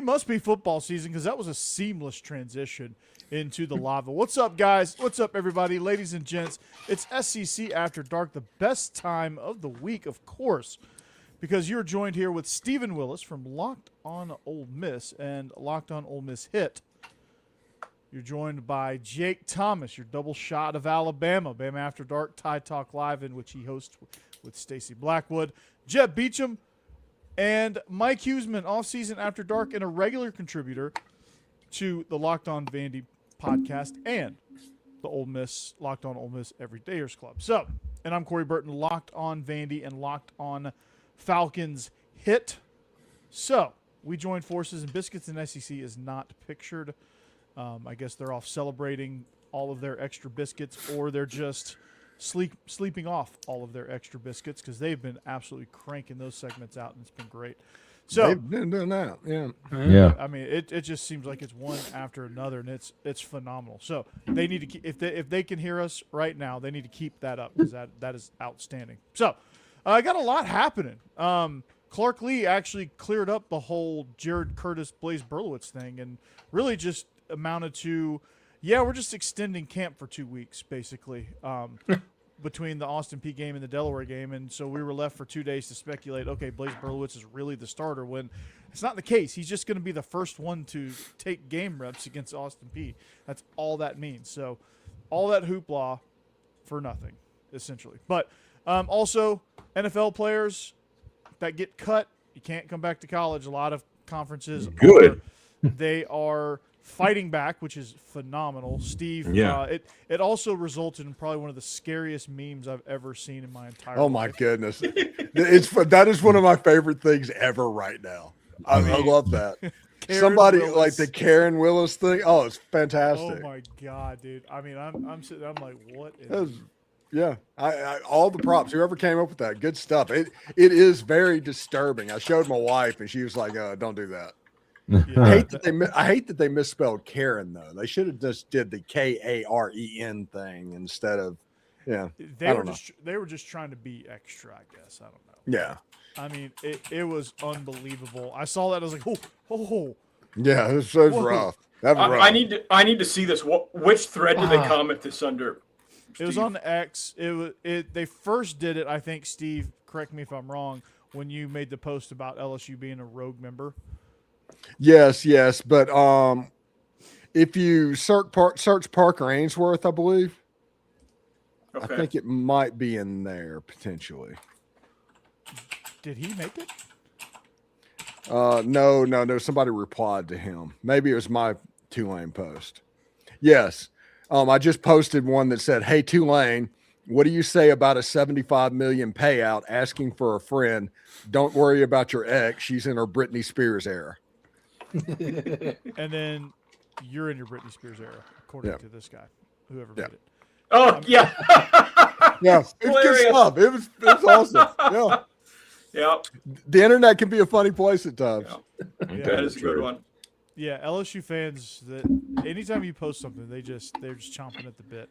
must be football season because that was a seamless transition into the lava. What's up, guys? What's up, everybody? Ladies and gents, it's SEC After Dark, the best time of the week, of course, because you're joined here with Stephen Willis from Locked On Ole Miss and Locked On Ole Miss Hit. You're joined by Jake Thomas, your double shot of Alabama, Bama After Dark, Tide Talk Live, in which he hosts with Stacey Blackwood, Jeb Beecham, and Mike Huseman, Off-Season After Dark, and a regular contributor to the Locked On Vandy podcast and the Ole Miss, Locked On Ole Miss Everydayers Club. So, and I'm Corey Burton, Locked On Vandy and Locked On Falcons Hit. So, we joined forces, and Biscuits and SEC is not pictured. I guess they're off celebrating all of their extra biscuits, or they're just sleeping off all of their extra biscuits because they've been absolutely cranking those segments out, and it's been great. So they've been doing that, yeah. I mean, it just seems like it's one after another, and it's phenomenal. So they need to keep, if they can hear us right now, they need to keep that up because that is outstanding. So I got a lot happening. Clark Lee actually cleared up the whole Jared Curtis, Blaze Berlowitz thing, and really just amounted to, yeah, we're just extending camp for 2 weeks, basically, between the Austin Peay game and the Delaware game. And so we were left for 2 days to speculate, okay, Blaze Berlowitz is really the starter, when it's not the case. He's just going to be the first one to take game reps against Austin Peay. That's all that means. So all that hoopla for nothing, essentially. But also, NFL players that get cut, you can't come back to college. A lot of conferences they are fighting back, which is phenomenal. Steve, it also resulted in probably one of the scariest memes I've ever seen in my entire life. Oh, my goodness. That is one of my favorite things ever right now. I love that. Somebody Willis. like the Karen Willis thing. Oh, it's fantastic. Oh, my God, dude. I mean, I'm sitting there, I'm like, what is Yeah, I all the props. Whoever came up with that, good stuff. It is very disturbing. I showed my wife, and she was like, "Don't do that." Yeah. I hate that they misspelled Karen though. They should have just did the Karen thing instead of, They were just trying to be extra, I guess. I don't know. Yeah. I mean, it was unbelievable. I saw that, I was like, oh. Yeah, it was rough. I need to see this. Which thread did they comment this under? It was on the X. They first did it, I think, Steve, correct me if I'm wrong, when you made the post about LSU being a rogue member. Yes, but if you search Parker Ainsworth, I believe, okay. I think it might be in there potentially. Did he make it? No. Somebody replied to him. Maybe it was my Tulane post. Yes. I just posted one that said, "Hey, Tulane, what do you say about a $75 million payout asking for a friend? Don't worry about your ex. She's in her Britney Spears era." And then you're in your Britney Spears era, according to this guy, whoever made it. Oh, yeah. Yeah, it's good stuff. It was awesome. Yeah. Yeah. The internet can be a funny place at times. Yeah. That is a good one. Yeah, LSU fans, that anytime you post something, they're just chomping at the bit.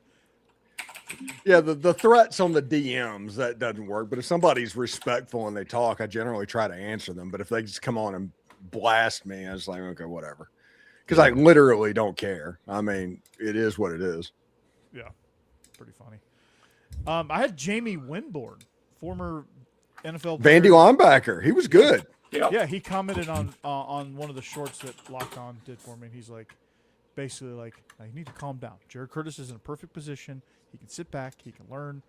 Yeah, the threats on the DMs, that doesn't work. But if somebody's respectful and they talk, I generally try to answer them. But if they just come on and blast me, I was like, okay, whatever. Because I literally don't care. I mean, it is what it is. Yeah, pretty funny. I had Jamie Winborn, former NFL player. Vandy linebacker. He was good. Yeah, he commented on one of the shorts that Locked On did for me, and he's like, basically like, you need to calm down. Jared Curtis is in a perfect position. He can sit back. He can learn.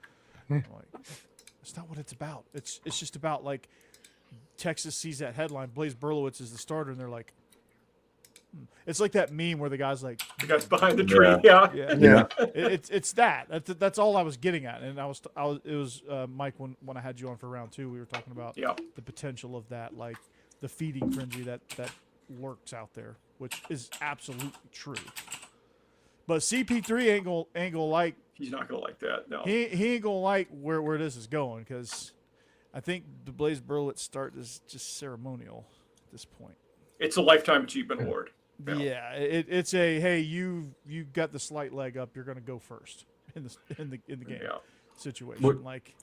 I'm like, that's not what it's about. It's just about, like, Texas sees that headline, Blaze Berlowitz is the starter, and they're like, It's like that meme where the guy's like, the guy's behind the tree. Yeah. It's that. That's all I was getting at. And it was Mike, when I had you on for round 2, we were talking about the potential of that, like the feeding frenzy that lurks out there, which is absolutely true. But CP3 ain't gonna like. He's not gonna like that. No. He ain't gonna like where this is going, because I think the Blaze Berlowitz start is just ceremonial at this point. It's a lifetime achievement award. Yeah, it's a, hey, you got the slight leg up, you're gonna go first in the game situation. Like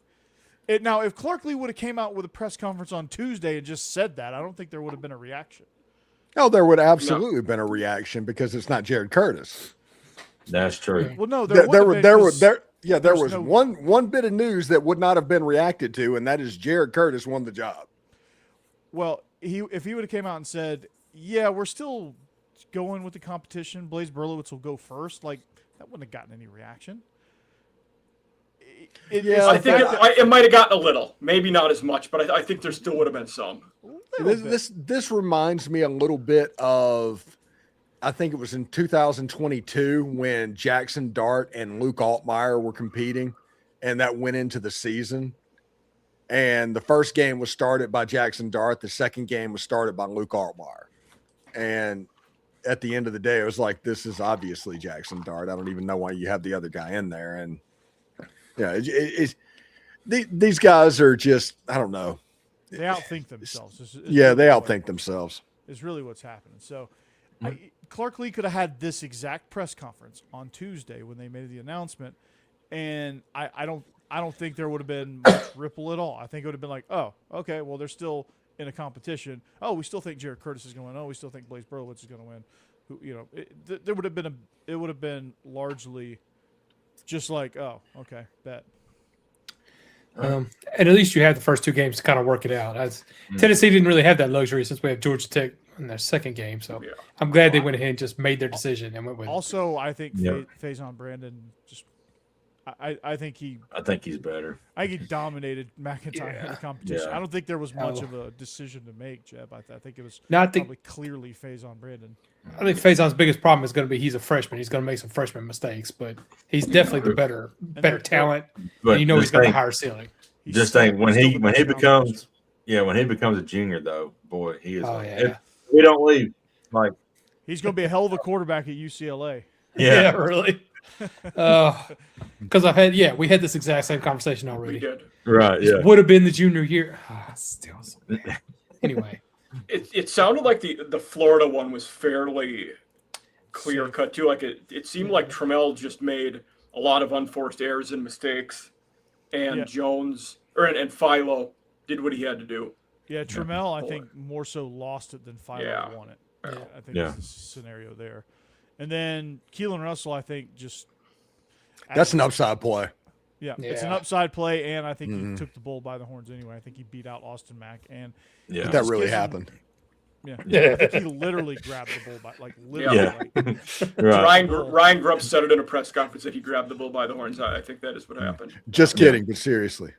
it now, if Clark Lee would have came out with a press conference on Tuesday and just said that, I don't think there would have been a reaction. Oh, there would absolutely been a reaction because it's not Jared Curtis. That's true. Well, no, There was no- one bit of news that would not have been reacted to, and that is Jared Curtis won the job. Well, if he would have came out and said, "Yeah, we're still going with the competition. Blaze Berlowitz will go first," like that wouldn't have gotten any reaction. I think it might have gotten a little, maybe not as much, but I think there still would have been some. This reminds me a little bit of, I think it was in 2022 when Jackson Dart and Luke Altmaier were competing, and that went into the season. And the first game was started by Jackson Dart. The second game was started by Luke Altmaier. And at the end of the day, it was like, this is obviously Jackson Dart. I don't even know why you have the other guy in there. And yeah, these guys are just, I don't know. They outthink themselves. They outthink themselves. Is really what's happening. So Clark Lee could have had this exact press conference on Tuesday when they made the announcement, and I don't think there would have been much ripple at all. I think it would have been like, oh, okay, well, they're still in a competition. Oh, we still think Jared Curtis is going to win. Oh, we still think Blaze Berlowitz is going to win. There would have been it would have been largely just like, oh, okay, bet. And at least you had the first two games to kind of work it out. Tennessee didn't really have that luxury since we had Georgia Tech in their second game. So I'm glad they went ahead and just made their decision and went with it. Also, I think Faison Brandon just I think he's better. I think he dominated McIntyre in the competition. I don't think there was much of a decision to make, Jeb. I think it was probably clearly Faison Brandon. I think Faison's biggest problem is going to be he's a freshman. He's going to make some freshman mistakes, but he's definitely the better talent. But and he's got a higher ceiling. Just think when he becomes a junior though, boy, he is. If we don't leave, like he's going to be a hell of a quarterback at UCLA. Yeah, really. Because we had this exact same conversation already. We did. Right. Yeah. Would have been the junior year. Still. Anyway. It sounded like the Florida one was fairly clear cut too. Like it seemed like Trammell just made a lot of unforced errors and mistakes, and Jones and Philo did what he had to do. Yeah, Trammell I think more so lost it than Philo won it. Yeah. I think that's the scenario there. And then Keelan Russell, I think that's an upside play. Yeah, it's an upside play, and I think he took the bull by the horns anyway. I think he beat out Austin Mack, and that really happened. I think he literally grabbed the bull by literally. Right. Ryan Grubb said it in a press conference that he grabbed the bull by the horns. I think that is what happened. Just kidding, but seriously.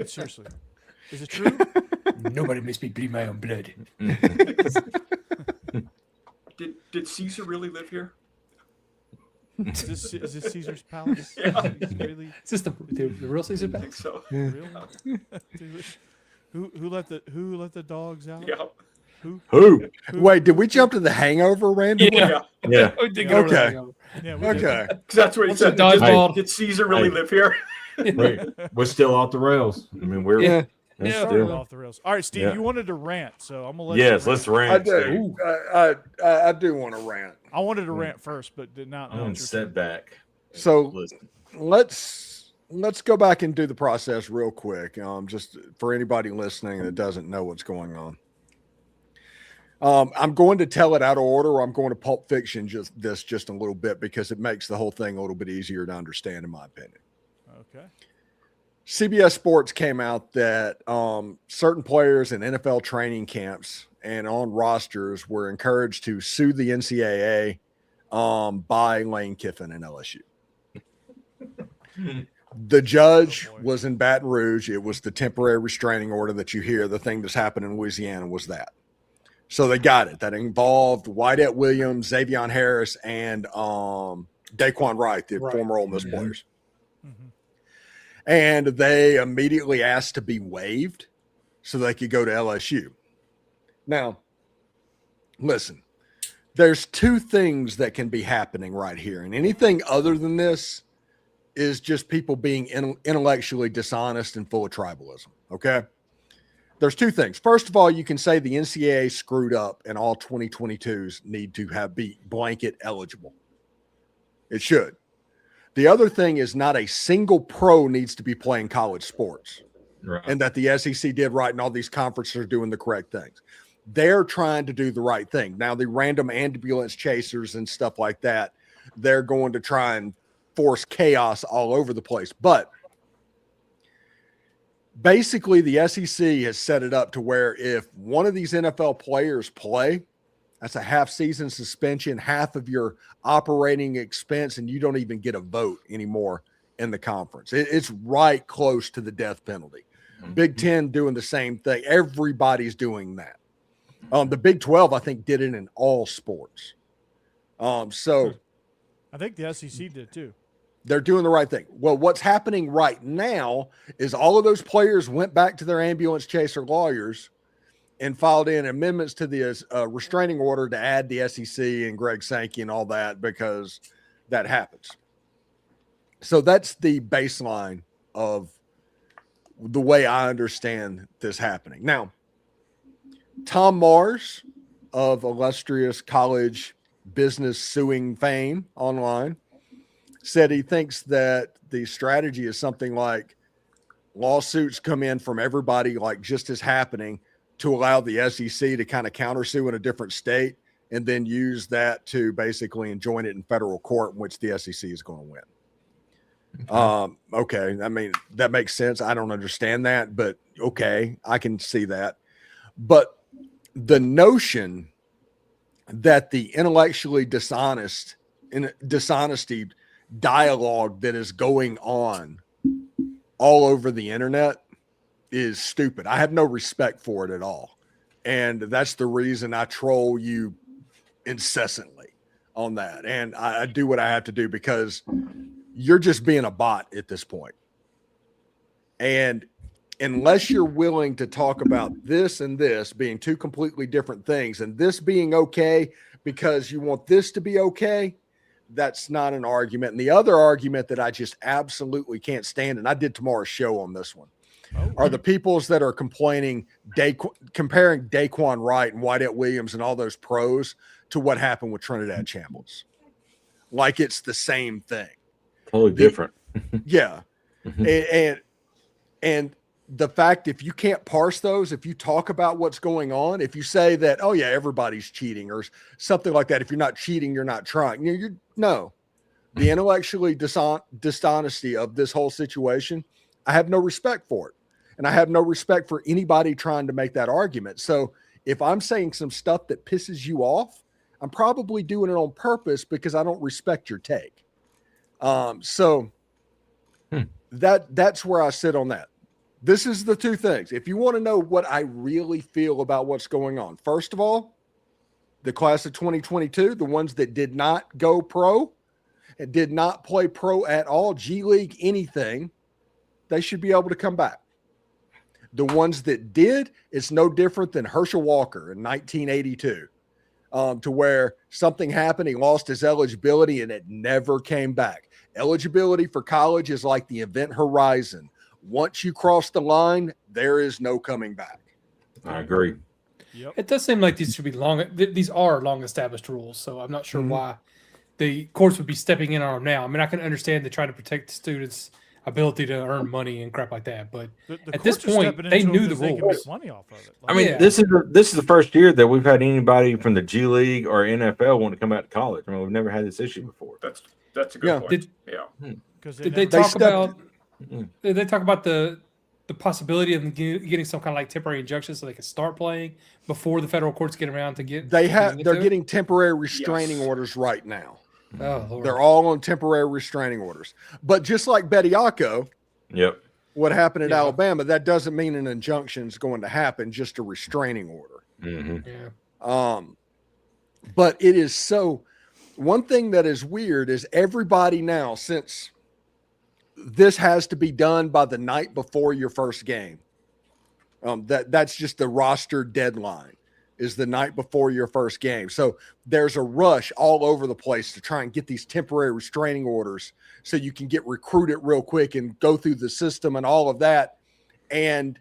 Seriously, is it true? Nobody makes me bleed my own blood. Did Caesar really live here? Is this Caesar's Palace? Yeah. Really? Is this the real Caesar I Palace? think so. Real? Who let the dogs out? Yeah. Who? Wait, did we jump to The Hangover randomly? Yeah. Yeah. Okay. Yeah, Okay. Because that's what he said. Dodgeball. Did Caesar really live here? We're still off the rails. I mean, we're started off the rails. All right, Steve, you wanted to rant, so I'm gonna let Yes, you let's rant. I do. I do want to rant. I wanted to rant first, but did not. I'm gonna step back. So Listen. let's go back and do the process real quick. Just for anybody listening that doesn't know what's going on. I'm going to tell it out of order. I'm going to Pulp Fiction just a little bit because it makes the whole thing a little bit easier to understand, in my opinion. Okay. CBS Sports came out that certain players in NFL training camps and on rosters were encouraged to sue the NCAA by Lane Kiffin and LSU. The judge was in Baton Rouge. It was the temporary restraining order that you hear. The thing that's happened in Louisiana was that. So they got it. That involved Wyatt Williams, Xavier Harris, and Daquan Wright, the former Ole Miss players. Mm-hmm. And they immediately asked to be waived so they could go to LSU. Now, listen, there's two things that can be happening right here. And anything other than this is just people being intellectually dishonest and full of tribalism, okay? There's two things. First of all, you can say the NCAA screwed up and all 2022s need to be blanket eligible. It should. The other thing is not a single pro needs to be playing college sports, and that the SEC did right and all these conferences are doing the correct things. they're trying to do the right thing. Now, the random ambulance chasers and stuff like that, they're going to try and force chaos all over the place. But basically, the SEC has set it up to where if one of these NFL players play, that's a half-season suspension, half of your operating expense, and you don't even get a vote anymore in the conference. It's right close to the death penalty. Big Ten doing the same thing. Everybody's doing that. The Big 12, I think, did it in all sports. So I think the SEC did too. They're doing the right thing. Well, what's happening right now is all of those players went back to their ambulance chaser lawyers and filed in amendments to the restraining order to add the SEC and Greg Sankey and all that, because that happens. So that's the baseline of the way I understand this happening. Now, Tom Mars of illustrious college business suing fame online said he thinks that the strategy is something like lawsuits come in from everybody, like just as happening, to allow the SEC to kind of countersue in a different state and then use that to basically enjoin it in federal court, in which the SEC is going to win. Okay. I mean, that makes sense. I don't understand that, but okay, I can see that. But the notion that the intellectually dishonesty dialogue that is going on all over the internet is stupid. I have no respect for it at all. And that's the reason I troll you incessantly on that. And I do what I have to do, because you're just being a bot at this point. And unless you're willing to talk about this and this being two completely different things, and this being okay because you want this to be okay, that's not an argument. And the other argument that I just absolutely can't stand, and I did tomorrow's show on this one, are the peoples that are complaining, comparing Daquan Wright and Whitehead Williams and all those pros to what happened with Trinidad Chambliss. Like it's the same thing. Totally different. Yeah. And the fact, if you can't parse those, if you talk about what's going on, if you say that, oh yeah, everybody's cheating or something like that, if you're not cheating, you're not trying. No. The intellectually dishonesty of this whole situation, I have no respect for it. And I have no respect for anybody trying to make that argument. So if I'm saying some stuff that pisses you off, I'm probably doing it on purpose because I don't respect your take. That's where I sit on that. This is the two things. If you want to know what I really feel about what's going on, first of all, the class of 2022, the ones that did not go pro and did not play pro at all, G League, anything, they should be able to come back. The ones that did, it's no different than Herschel Walker in 1982, to where something happened, he lost his eligibility, and it never came back. Eligibility for college is like the event horizon. Once you cross the line, there is no coming back. I agree. Yep. It does seem like these should be long. These are long established rules, so I'm not sure why the courts would be stepping in on them now. I mean, I can understand they're trying to protect the students' ability to earn money and crap like that, but The at this courts are point, stepping they into it knew the because they can rules. make money off of it. I mean, Yeah. this is the first year that we've had anybody from the G League or NFL want to come out to college. I mean, we've never had this issue before. That's a good point. Because Did they talk about the possibility of getting some kind of like temporary injunction so they can start playing before the federal courts get around to get? They're getting temporary restraining orders right now. Oh, Lord. They're all on temporary restraining orders. But just like Bediako, Yep. what happened at Alabama, that doesn't mean an injunction is going to happen, just a restraining order. Mm-hmm. Yeah. But it is so. One thing that is weird is everybody now, since this has to be done by the night before your first game, that's just the roster deadline, is the night before your first game. So there's a rush all over the place to try and get these temporary restraining orders so you can get recruited real quick and go through the system and all of that. And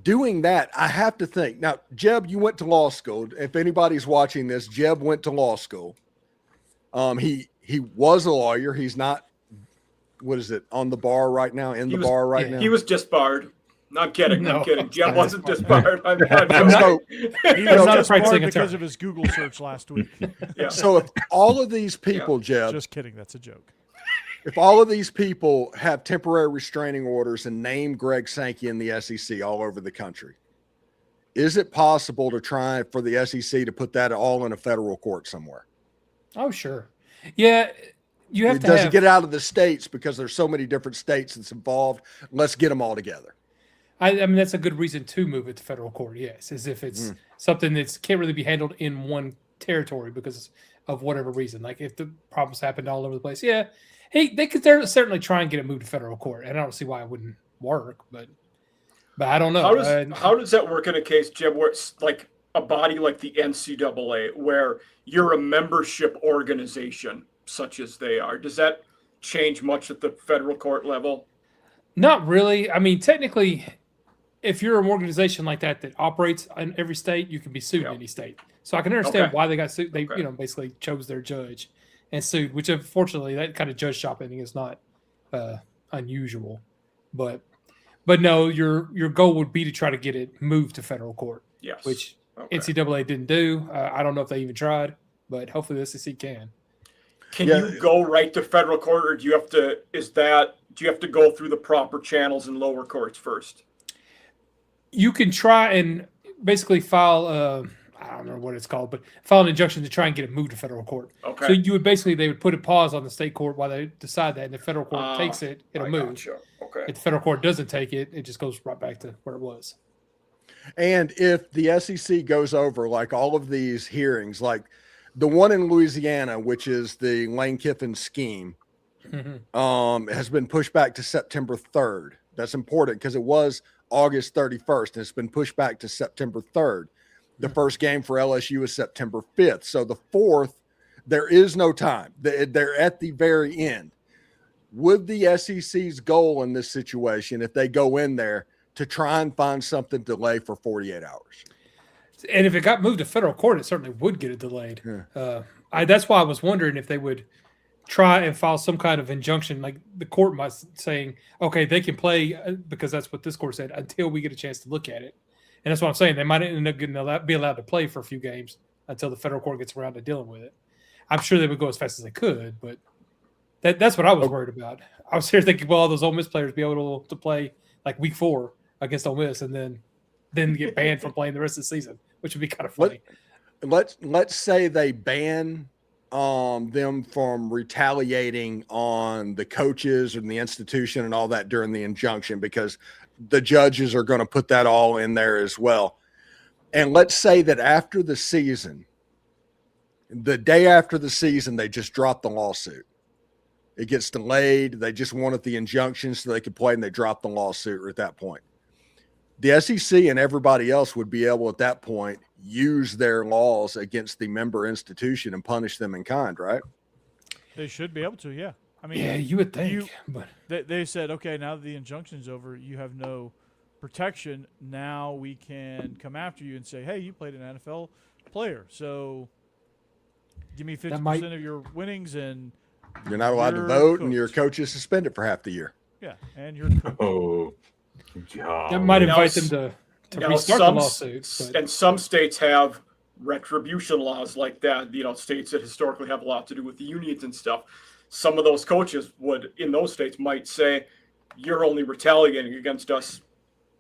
doing that, I have to think. Now, Jeb, you went to law school. If anybody's watching this, Jeb went to law school. He was a lawyer. He's not, what is it, on the bar right now, bar right now? He was just barred. No, I'm kidding. No. I'm kidding. Jeb wasn't disbarred. I'm So, He I'm was not a just practicing barred because attorney. of his Google search last week. yeah. so if all of these people, Jeb, Just kidding. That's a joke. if all of these people have temporary restraining orders and name Greg Sankey in the SEC all over the country, is it possible to try for the SEC to put that all in a federal court somewhere? Oh, sure. Yeah, you have It to doesn't have. get out of the states because there's so many different states that's involved. Let's get them all together. I mean, that's a good reason to move it to federal court. Yes, as if it's something that can't really be handled in one territory because of whatever reason. Like if the problems happened all over the place, yeah, hey, they could certainly try and get it moved to federal court, and I don't see why it wouldn't work. But I don't know. How does that work in a case, Jeb, where it's like a body like the NCAA, where you're a membership organization such as they are? Does that change much at the federal court level? Not really. I mean, technically, if you're an organization like that operates in every state, you can be sued in any state. So I can understand why they got sued. They, basically chose their judge and sued, which unfortunately that kind of judge shopping is not unusual. But no, your goal would be to try to get it moved to federal court. Yes. Which NCAA didn't do. I don't know if they even tried, but hopefully the SEC can. Can you go right to federal court, or do you have to? Do you have to go through the proper channels in lower courts first? You can try and basically file. I don't remember what it's called, but file an injunction to try and get it moved to federal court. Okay. So you would they would put a pause on the state court while they decide that, and the federal court takes it, it'll move. Gotcha. Okay. If the federal court doesn't take it, it just goes right back to where it was. And if the SEC goes over like all of these hearings, like the one in Louisiana, which is the Lane Kiffin scheme, has been pushed back to September 3rd. That's important because it was August 31st, and it's been pushed back to September 3rd. The first game for LSU is September 5th. So the 4th, there is no time. They're at the very end. Would the SEC's goal in this situation, if they go in there, to try and find something to delay for 48 hours? And if it got moved to federal court, it certainly would get it delayed. Yeah. That's why I was wondering if they would try and file some kind of injunction, like the court might saying, okay, they can play because that's what this court said until we get a chance to look at it. And that's what I'm saying. They might end up be allowed to play for a few games until the federal court gets around to dealing with it. I'm sure they would go as fast as they could, but that's what I was worried about. I was here thinking, well, all those Ole Miss players be able to play like week 4 against Ole Miss and then get banned from playing the rest of the season, which would be kind of funny. Let's say they ban them from retaliating on the coaches and the institution and all that during the injunction, because the judges are going to put that all in there as well. And let's say that after the season, the day after the season, they just drop the lawsuit. It gets delayed. They just wanted the injunction so they could play, and they drop the lawsuit at that point. The SEC and everybody else would be able at that point use their laws against the member institution and punish them in kind, right? They should be able to, yeah. I mean, yeah, you would think. But they said, okay, now that the injunction's over, you have no protection. Now we can come after you and say, hey, you played an NFL player, so give me 50% of your winnings, and you're not allowed to vote, and your coach is suspended for half the year. Yeah, and you're that might invite them to restart the lawsuit. And some states have retribution laws like that. States that historically have a lot to do with the unions and stuff. Some of those coaches in those states might say, you're only retaliating against us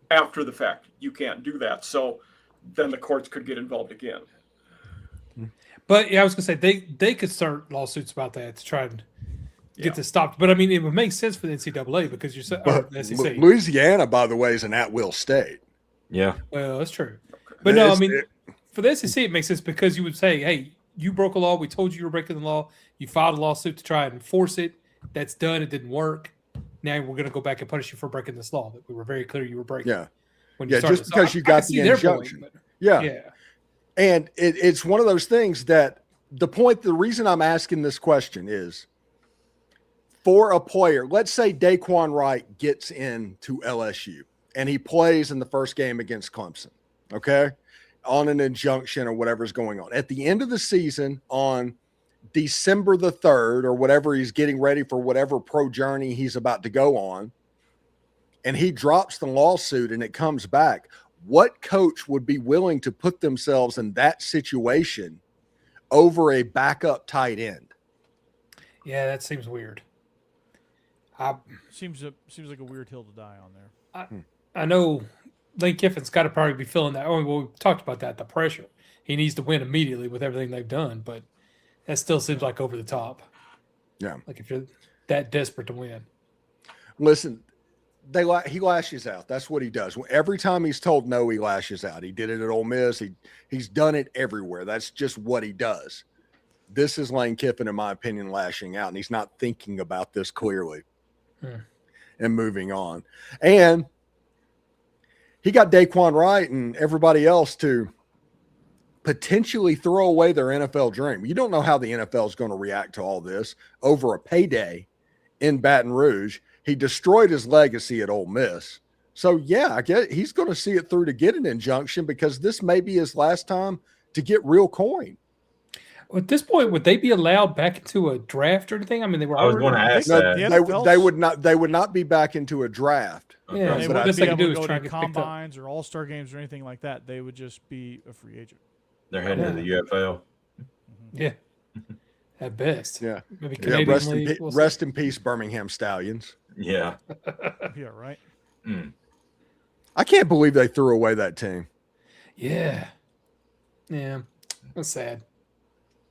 after the fact. You can't do that. So then the courts could get involved again. But yeah, I was going to say they could start lawsuits about that to try and get this stopped. But I mean, it would make sense for the NCAA because you're the SEC. Louisiana, by the way, is an at-will state. Yeah. Well, that's true. But no, I mean, for the SEC, it makes sense because you would say, hey, you broke a law. We told you were breaking the law. You filed a lawsuit to try and enforce it. That's done. It didn't work. Now we're going to go back and punish you for breaking this law that we were very clear you were breaking. Yeah. When you just because you got the injunction. Point, yeah. And it's one of those things that the reason I'm asking this question is for a player, let's say Daquan Wright gets into LSU and he plays in the first game against Clemson, okay, on an injunction or whatever's going on. At the end of the season on December the 3rd or whatever, he's getting ready for whatever pro journey he's about to go on. and he drops the lawsuit and it comes back, what coach would be willing to put themselves in that situation over a backup tight end? Yeah, that seems weird. Seems like a weird hill to die on there. I know Lane Kiffin's got to probably be feeling that. Oh, well, we talked about that, the pressure. He needs to win immediately with everything they've done, but that still seems like over the top. Yeah. Like if you're that desperate to win. Listen, he lashes out. That's what he does. Every time he's told no, he lashes out. He did it at Ole Miss. He's done it everywhere. That's just what he does. This is Lane Kiffin, in my opinion, lashing out, and he's not thinking about this clearly and moving on. And he got Daquan Wright and everybody else to potentially throw away their NFL dream. You don't know how the NFL is going to react to all this over a payday in Baton Rouge. He destroyed his legacy at Ole Miss. So, yeah, I guess he's going to see it through to get an injunction because this may be his last time to get real coin. At this point, would they be allowed back into a draft or anything? I mean, they were. I was going to ask that. They would not. They would not be back into a draft. Yeah, They so what wouldn't best be they can able do to is go try to and get picked up. combines or all-star games or anything like that. They would just be a free agent. They're heading to the UFL. Yeah, at best. Yeah, Maybe yeah. Canadian Rest, League. in, We'll see. rest in peace, Birmingham Stallions. Yeah. Yeah, right. I can't believe they threw away that team. Yeah, that's sad.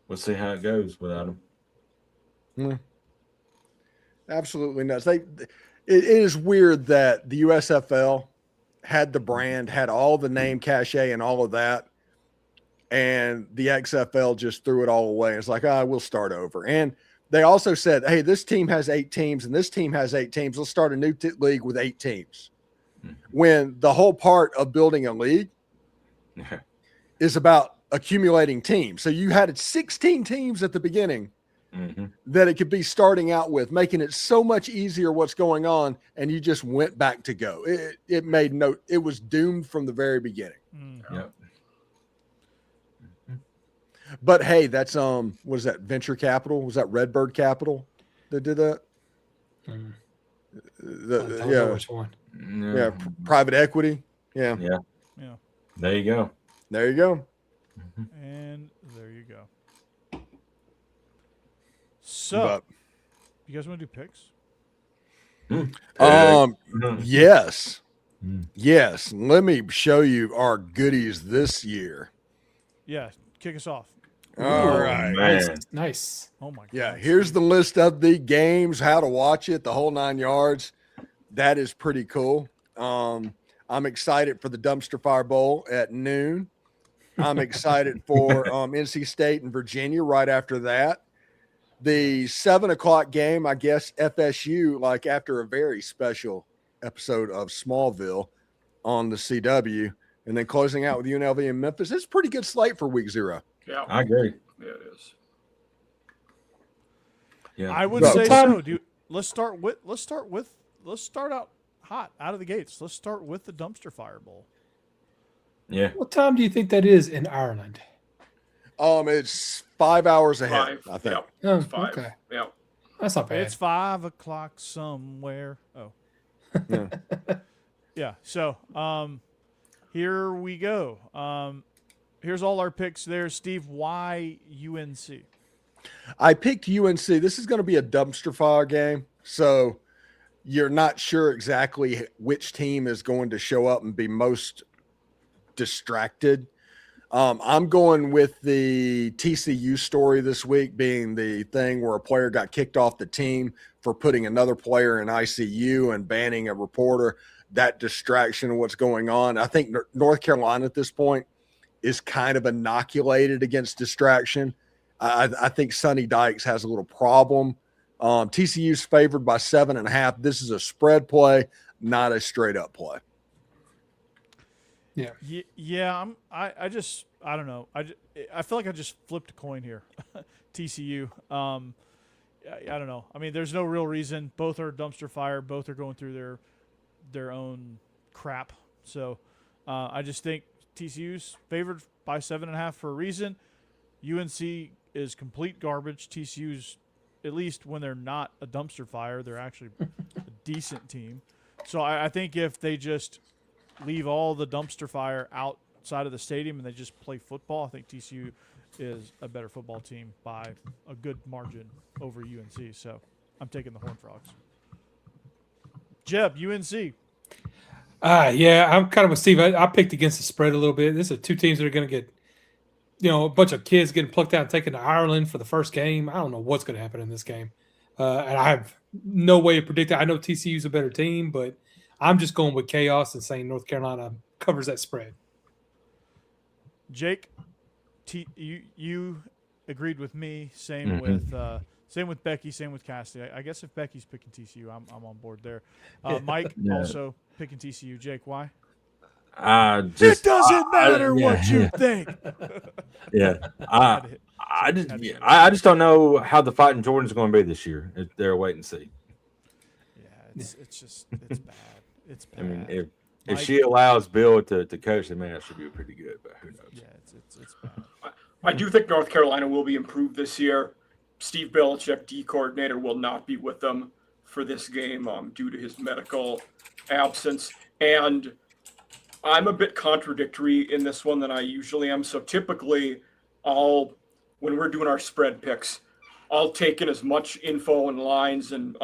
We'll see how it goes without him. Absolutely nuts. It is weird that the USFL had the brand, had all the name cachet and all of that, and the XFL just threw it all away. It's like, we'll start over. And they also said, hey, this team has 8 teams and this team has 8 teams. Let's start a new league with 8 teams. When the whole part of building a league is about accumulating teams. So you had 16 teams at the beginning that it could be starting out with, making it so much easier what's going on, and you just went back to go. It was doomed from the very beginning. Yep. But hey, that's what is that, venture capital? Was that Redbird Capital that did that? I don't know which one. No. Private equity. Yeah. There you go. There you go. And there you go. So, you guys want to do picks? Yes. Yes. Let me show you our goodies this year. Yeah, kick us off. All right. Man. Nice. Oh my god. Yeah, here's the list of the games, how to watch it, the whole 9 yards. That is pretty cool. I'm excited for the Dumpster Fire Bowl at noon. I'm excited for NC State and Virginia right after that. The 7:00 game, I guess FSU, like after a very special episode of Smallville on the CW, and then closing out with UNLV and Memphis. It's a pretty good slate for week 0. Yeah, I agree. Yeah, it is. Yeah. I would Bro, say time- so, dude. Let's start out hot out of the gates. Let's start with the Dumpster Fire Bowl. Yeah. What time do you think that is in Ireland? It's 5 hours ahead, 5. I think. Yep. Oh, It's 5. okay. Yep. That's not bad. It's 5:00 somewhere. Oh, Yeah. yeah. So, here we go. Here's all our picks there. Steve, why UNC? I picked UNC. This is going to be a dumpster fire game, so you're not sure exactly which team is going to show up and be most distracted. I'm going with the TCU story this week being the thing where a player got kicked off the team for putting another player in ICU and banning a reporter. That distraction of what's going on. I think North Carolina at this point is kind of inoculated against distraction. I think Sonny Dykes has a little problem. TCU's favored by 7.5. This is a spread play, not a straight up play. Yeah. I don't know. I feel like I just flipped a coin here. TCU. I don't know. I mean, there's no real reason. Both are dumpster fire. Both are going through their own crap. So I just think TCU's favored by 7.5 for a reason. UNC is complete garbage. TCU's, at least when they're not a dumpster fire, they're actually a decent team. So I think if they just leave all the dumpster fire outside of the stadium and they just play football, I think TCU is a better football team by a good margin over UNC. So I'm taking the Horned Frogs. Jeb, UNC. Yeah, I'm kind of with Steve. I picked against the spread a little bit. This are two teams that are going to get, a bunch of kids getting plucked out and taken to Ireland for the first game. I don't know what's going to happen in this game. And I have no way to predict it. I know TCU's a better team, but I'm just going with chaos and saying North Carolina covers that spread. Jake, you agreed with me. Same with Becky. Same with Cassidy. I guess if Becky's picking TCU, I'm on board there. Mike also picking TCU. Jake, why? It doesn't matter what you think. Yeah, I just don't know how the fight in Jordan's going to be this year. They're wait and see. Yeah, it's bad. It's bad. I mean, if she allows Bill to coach, then man, that should be pretty good. But who knows? Yeah, it's bad. I do think North Carolina will be improved this year. Steve Belichick, D coordinator, will not be with them for this game due to his medical absence. And I'm a bit contradictory in this one than I usually am. So typically, when we're doing our spread picks, I'll take in as much info and lines and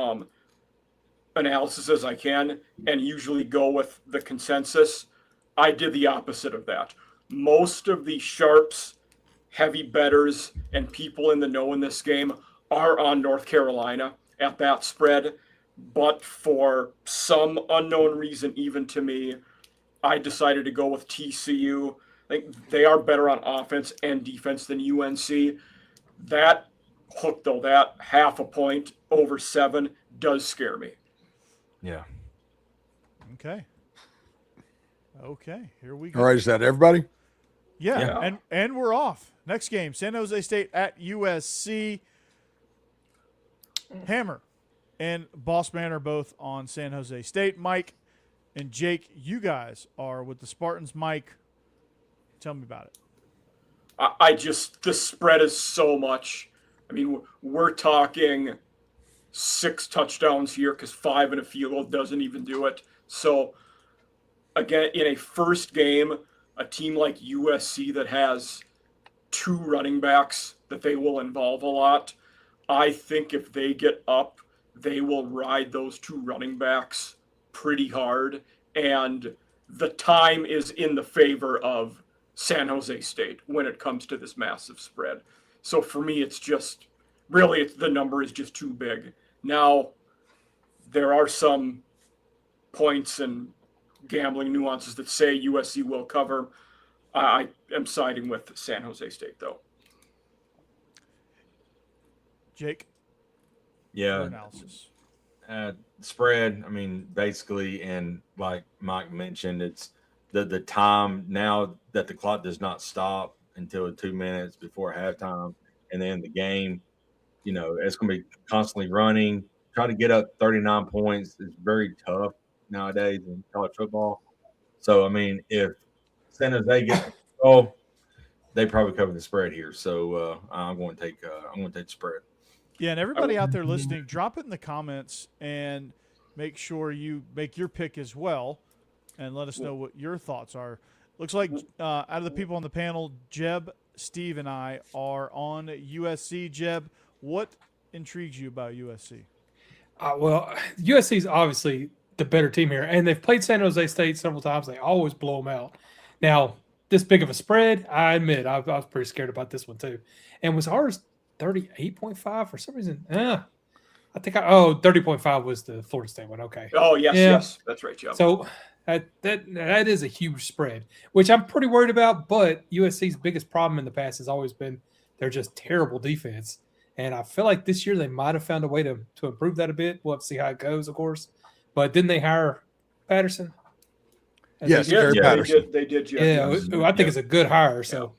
analysis as I can and usually go with the consensus. I did the opposite of that. Most of the sharps, heavy bettors, and people in the know in this game are on North Carolina at that spread. But for some unknown reason, even to me, I decided to go with TCU. I think they are better on offense and defense than UNC. That hook, though, that half a point over 7 does scare me. Yeah. Okay, here we go. All right, is that everybody? Yeah. And we're off. Next game, San Jose State at USC. Hammer and Boss Man are both on San Jose State. Mike and Jake, you guys are with the Spartans. Mike, tell me about it. The spread is so much. I mean, we're talking 6 touchdowns here because 5 in a field goal doesn't even do it. So, again, in a first game, a team like USC that has 2 running backs that they will involve a lot, I think if they get up, they will ride those 2 running backs pretty hard. And the time is in the favor of San Jose State when it comes to this massive spread. So for me, it's just really the number is just too big. Now, there are some points and gambling nuances that say USC will cover. I am siding with San Jose State, though. Jake? Yeah. Your analysis. Spread, I mean, basically, and like Mike mentioned, it's the time now that the clock does not stop until 2 minutes before halftime, and then the game, it's going to be constantly running. Trying to get up 39 points is very tough nowadays in college football. So, I mean, if San Jose gets they probably cover the spread here. So I'm going to take the spread. Yeah, and everybody out there listening, drop it in the comments and make sure you make your pick as well, and let us know what your thoughts are. Looks like out of the people on the panel, Jeb, Steve, and I are on USC. Jeb, what intrigues you about USC? Well, USC is obviously the better team here, and they've played San Jose State several times. They always blow them out. Now, this big of a spread, I admit, I was pretty scared about this one too. And was ours 38.5 for some reason? I think 30.5 was the Florida State one. Okay. Oh, yes, that's right, Joe. So that is a huge spread, which I'm pretty worried about. But USC's biggest problem in the past has always been they're just terrible defense. And I feel like this year they might have found a way to improve that a bit. We'll have to see how it goes, of course. But didn't they hire Patterson? Yes, Gary Patterson. They did. Yeah, I think it's a good hire. So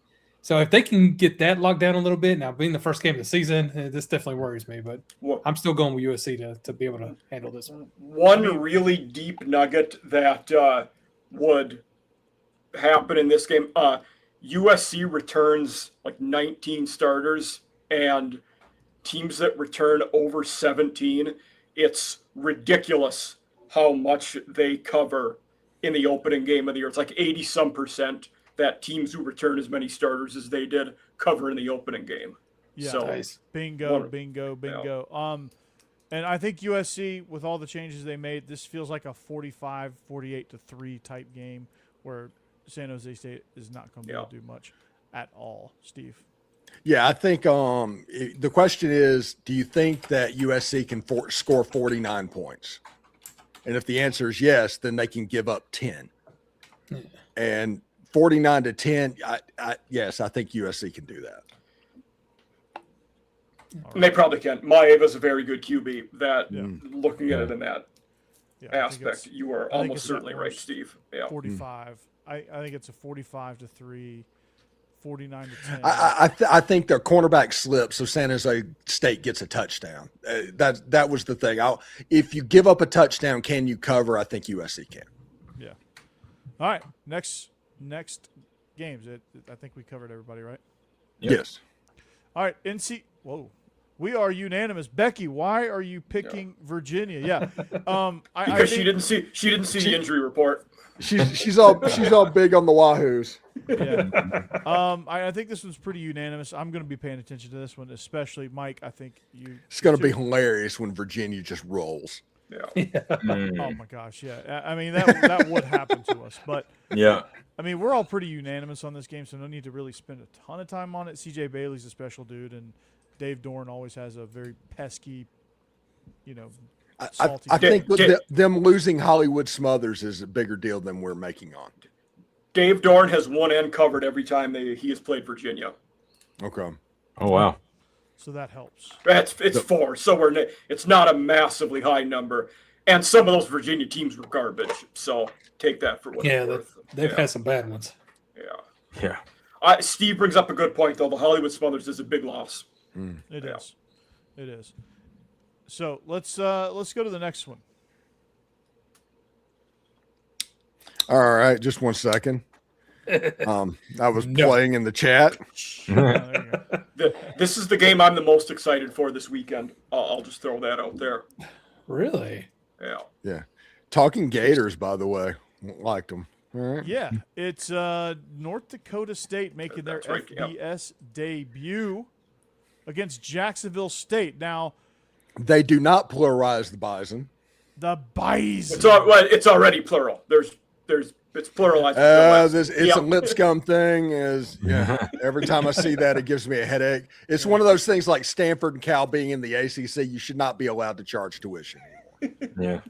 if they can get that locked down a little bit, now being the first game of the season, this definitely worries me. But I'm still going with USC to be able to handle this one. One really deep nugget that would happen in this game, USC returns like 19 starters, and teams that return over 17, it's ridiculous how much they cover in the opening game of the year. It's like 80-some% that teams who return as many starters as they did cover in the opening game. Yeah. So, Nice. Bingo. And I think USC, with all the changes they made, this feels like a 45, 48-3 type game where San Jose State is not going to be able to do much at all. Steve? Yeah, I think the question is, do you think that USC can score 49 points? And if the answer is yes, then they can give up 10. And 49-10, yes, I think USC can do that. And they probably can. Maeva's a very good QB. Looking at it in that aspect, you are almost certainly right, Steve. Yeah. 45. I think it's a 45-3, 49-10. I think their cornerback slips, so San Jose State gets a touchdown. That was the thing. If you give up a touchdown, can you cover? I think USC can. Yeah. All right. Next games. I think we covered everybody, right? Yep. Yes. All right. Whoa. We are unanimous. Becky, why are you picking Virginia? Yeah. Because she didn't see the injury report. She's all big on the Wahoos. Yeah. I think this one's pretty unanimous. I'm going to be paying attention to this one, especially Mike. I think you. It's going to be hilarious when Virginia just rolls. Yeah. Oh my gosh. Yeah. I mean that would happen to us, but Yeah. I mean we're all pretty unanimous on this game, so no need to really spend a ton of time on it. CJ Bailey's a special dude, and Dave Dorn always has a very pesky, salty. I think them losing Hollywood Smothers is a bigger deal than we're making on. Dave Dorn has one end covered every time he has played Virginia. Okay. Oh wow. So that helps. It's 4, so it's not a massively high number. And some of those Virginia teams were garbage, so take that for what it's worth. They've had some bad ones. Yeah. Steve brings up a good point, though. The Hollywood Smothers is a big loss. It is. So let's go to the next one. All right, just 1 second. I was playing in the chat. This is the game I'm the most excited for this weekend. I'll just throw that out there. Really? Yeah. Talking Gators, by the way. Liked them. All right. Yeah, it's North Dakota State making their That's right, FBS debut against Jacksonville State. Now, They do not pluralize the Bison. the Bison. It's already plural. It's pluralized. It's a Lipscomb thing. Every time I see that, it gives me a headache. It's one of those things like Stanford and Cal being in the ACC. You should not be allowed to charge tuition anymore. Yeah.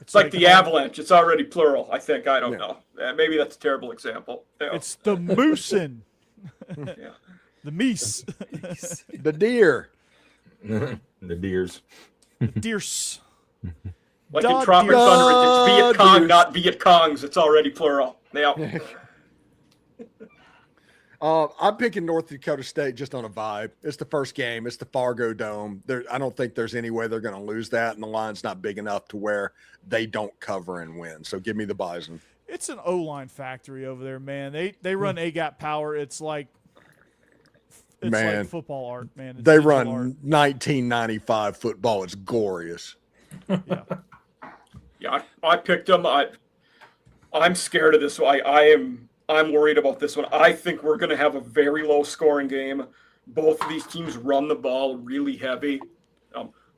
It's like the Avalanche. It's already plural, I think. I don't know. Maybe that's a terrible example. Yeah. It's the Moosin. Yeah. The Meese. The deer. The Deers. Deers. Like in Tropic Thunder, it's Viet Cong, dude. not Viet Congs. It's already plural. Yeah. I'm picking North Dakota State just on a vibe. It's the first game. It's the Fargo Dome. I don't think there's any way they're going to lose that, and the line's not big enough to where they don't cover and win. So give me the Bison. It's an O-line factory over there, man. They run A-gap power. It's like football art, man. It's They digital run art. 1995 football. It's glorious. Yeah, I picked them. I'm scared of this one. I'm worried about this one. I think we're going to have a very low scoring game. Both of these teams run the ball really heavy.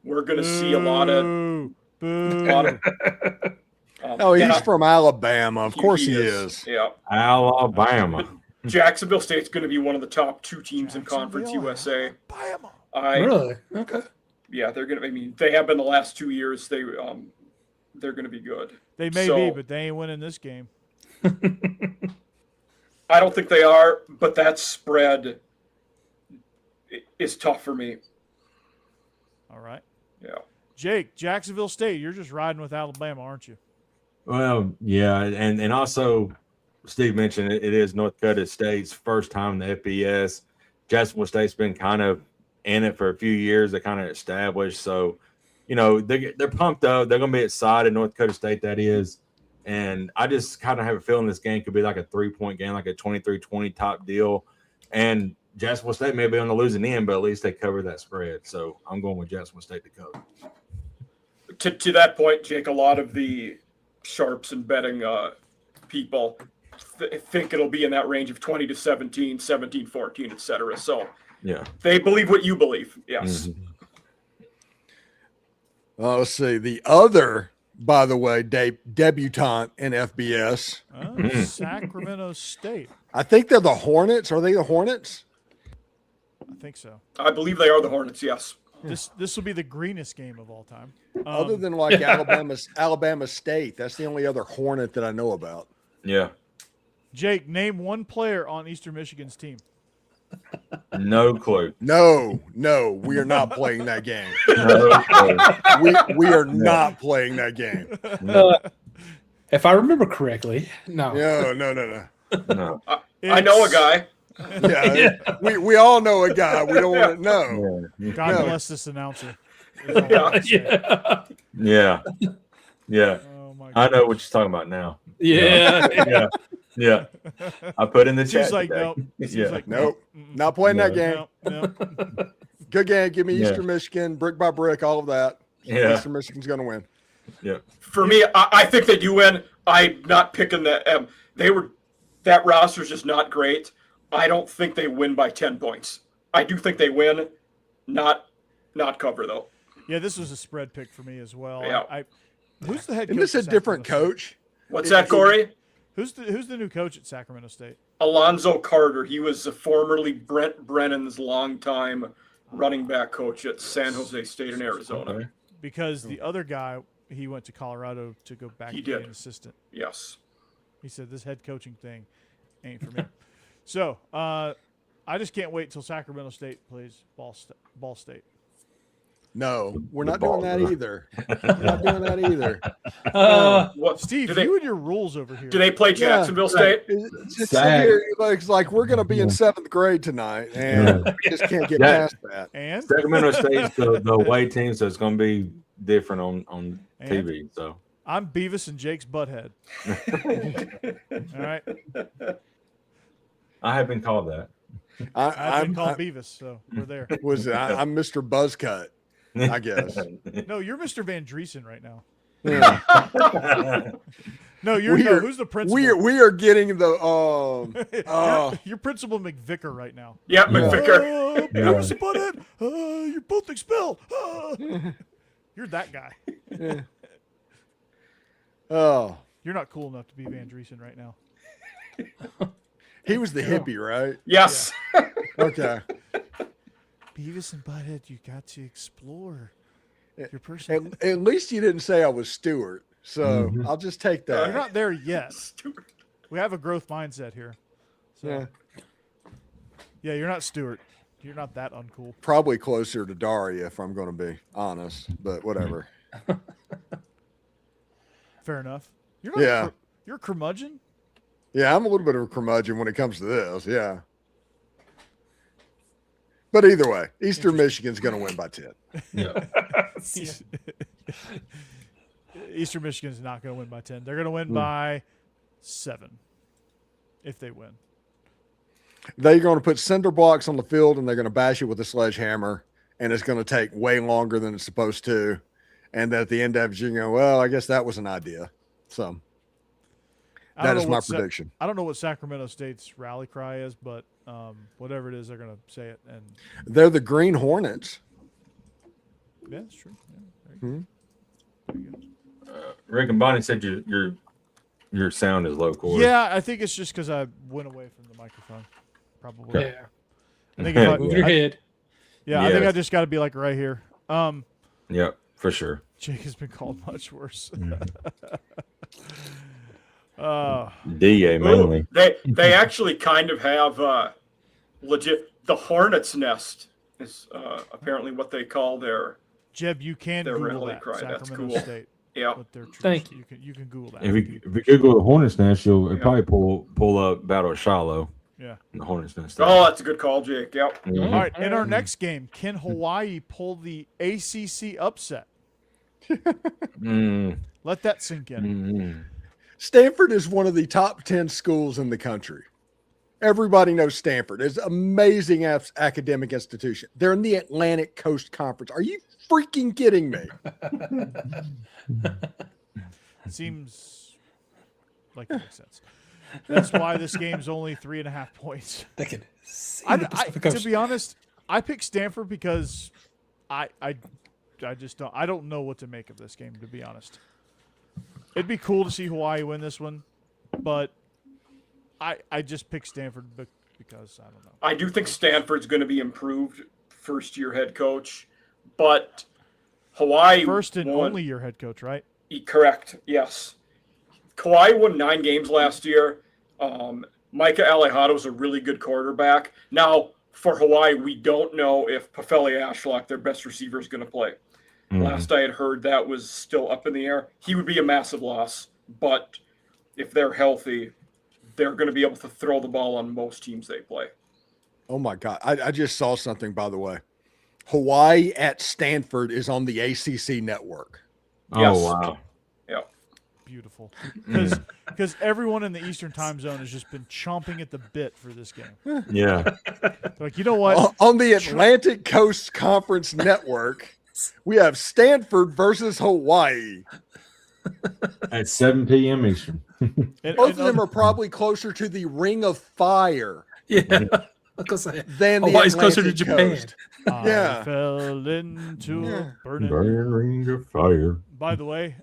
We're going to see a lot of. He's from Alabama. Of course he is. Yeah, Alabama. Jacksonville State's going to be one of the top 2 teams in Conference USA. Alabama. Really? Okay. Yeah, they're going to. I mean, they have been the last 2 years. They're going to be good. They may be, but they ain't winning this game. I don't think they are, but that spread is tough for me. All right. Yeah. Jake, Jacksonville State, you're just riding with Alabama, aren't you? Well, yeah, and also Steve mentioned it is North Dakota State's first time in the FBS. Jacksonville State's been kind of in it for a few years. They kind of established, so they're pumped up. They're going to be excited. North Dakota State, that is. And I just kind of have a feeling this game could be like a 3-point game, like a 23-20 top deal. And Jacksonville State may be on the losing end, but at least they cover that spread. So I'm going with Jacksonville State to cover. to that point, Jake, a lot of the sharps and betting people think it'll be in that range of 20 to 17, 17, 14, etc. So Yeah. they believe what you believe. Yes. Mhm. Let's see. The other, by the way, debutante in FBS. Sacramento State. I think they're the Hornets. Are they the Hornets? I think so. I believe they are the Hornets. Yes. This will be the greenest game of all time. Other than like Alabama State, that's the only other Hornet that I know about. Yeah. Jake, name one player on Eastern Michigan's team. No clue. No, we are not playing that game. No clue. We are not playing that game. If I remember correctly, no. No. No. I know a guy. Yeah, we all know a guy. We don't want to know. Yeah. God No. bless this announcer. is all I can say. Yeah. Yeah. Oh my I God. know what you're talking about now. Yeah. Yeah. I put in the chat. She's like, today. nope. She's Yeah. like, Nope, mm-mm. not playing that No. game. No. Good game. Give me Yeah. Eastern Michigan, brick by brick, all of that. Yeah. Eastern Michigan's going to win. Yeah. For me, I think they do win. I'm not picking that. That roster's just not great. I don't think they win by 10 points. I do think they win, not cover though. Yeah, this was a spread pick for me as well. Yeah. Who's the head Isn't coach? this a at different Sacramento State? coach? What's that, Corey? Who's the new coach at Sacramento State? Alonzo Carter. He was formerly Brent Brennan's longtime running back coach at San Jose State in Arizona. Okay. Because the other guy, he went to Colorado to go back He to being did. an assistant. Yes. He said this head coaching thing ain't for me. So I just can't wait till Sacramento State plays Ball State. No, we're not ball, doing that bro. either. We're not doing that either. What, Steve, do they, you and your rules over here. do they play Jacksonville State? It's just Sac. here, it's like we're going to be in 7th grade tonight, and we just can't get Yeah. past that. And Sacramento State's the away team, so it's going to be different on And? TV. So I'm Beavis and Jake's butthead. All right. I have been called that. I've been I'm called Beavis, so we're there. I'm Mr. Buzzcut, I guess. No, you're Mr. Van Driesen right now. Yeah. No, you're no, who's the principal? We are getting the You're Principal McVicker right now. Yep, McVicker. Beavis and Butthead, you're both expelled. You're that guy. oh, You're not cool enough to be Van Driesen right now. he was the hippie, right? Yes. Okay. Beavis and Butthead, you got to explore your person. At least you didn't say I was Stewart, so I'll just take You're that. not there yet. We have a growth mindset here. So, Yeah. yeah, you're not Stewart. You're not that uncool. Probably closer to Daria, if I'm going to be honest, but whatever. Fair enough. You're not Yeah. You're a curmudgeon? Yeah, I'm a little bit of a curmudgeon when it comes to this. Yeah. But either way, Eastern Michigan's going to win by 10. Yeah. Eastern Michigan is not going to win by 10. They're going to win by 7 if they win. They're going to put cinder blocks on the field and they're going to bash it with a sledgehammer, and it's going to take way longer than it's supposed to. And at the end of it, you go, well, I guess that was an idea. So I don't that is know my what prediction. I don't know what Sacramento State's rally cry is, but whatever it is, they're going to say it. And They're the Green Hornets. yeah, that's true. Yeah, there you go. Rick and Bonnie said your sound is low, Corey. Yeah, I think it's just because I went away from the microphone. Probably. Okay. Yeah. I think if I, Move your head. yeah, I think I Yes. just got to be like right here. Yep, for sure. Jake has been called much worse. DA mainly. They actually kind of have legit. The Hornet's Nest is apparently what they call their. Jeb, you can Their Google rally that. cry, that's Sacramento cool. State. Yeah. What their troops, Thank you. You can Google that. If you Google the Hornets Nest, you'll probably pull up Battle of Shiloh. Yeah. The Hornets Nest. Oh, that's a good call, Jake. Yep. Mhm. All right. In our next game, can Hawaii pull the ACC upset? Mm, Let that sink in. mm. Stanford is one of the top 10 schools in the country. Everybody knows Stanford. It's an amazing academic institution. They're in the Atlantic Coast Conference. Are you freaking kidding me? Seems like it makes sense. That's why this game's only 3.5 points. They can see I, the Pacific Ocean. to be honest, I picked Stanford because I just don't know what to make of this game, to be honest. It'd be cool to see Hawaii win this one, but I just picked Stanford because I don't know. I do think Stanford's going to be improved first-year head coach, but Hawaii First and won. only year head coach, right? Correct. Yes. Hawaii won 9 games last year. Micah Alejado is a really good quarterback. Now, for Hawaii, we don't know if Pafeli Ashlock, their best receiver, is going to play. Last I had heard, that was still up in the air. He would be a massive loss, but if they're healthy, they're going to be able to throw the ball on most teams they play. Oh my God. I just saw something, by the way. Hawaii at Stanford is on the ACC network. Oh, Yes. wow. Yeah. Beautiful. Because everyone in the Eastern time zone has just been chomping at the bit for this game. Yeah. They're like, you know what? On the Atlantic Coast Conference network, we have Stanford versus Hawaii. At 7 p.m. Eastern. Both of them are probably closer to the Ring of Fire Yeah. I was gonna say than the Hawaii's closer to Atlantic Japan. Coast. I fell into Yeah. a burning. Ring of fire. By the way,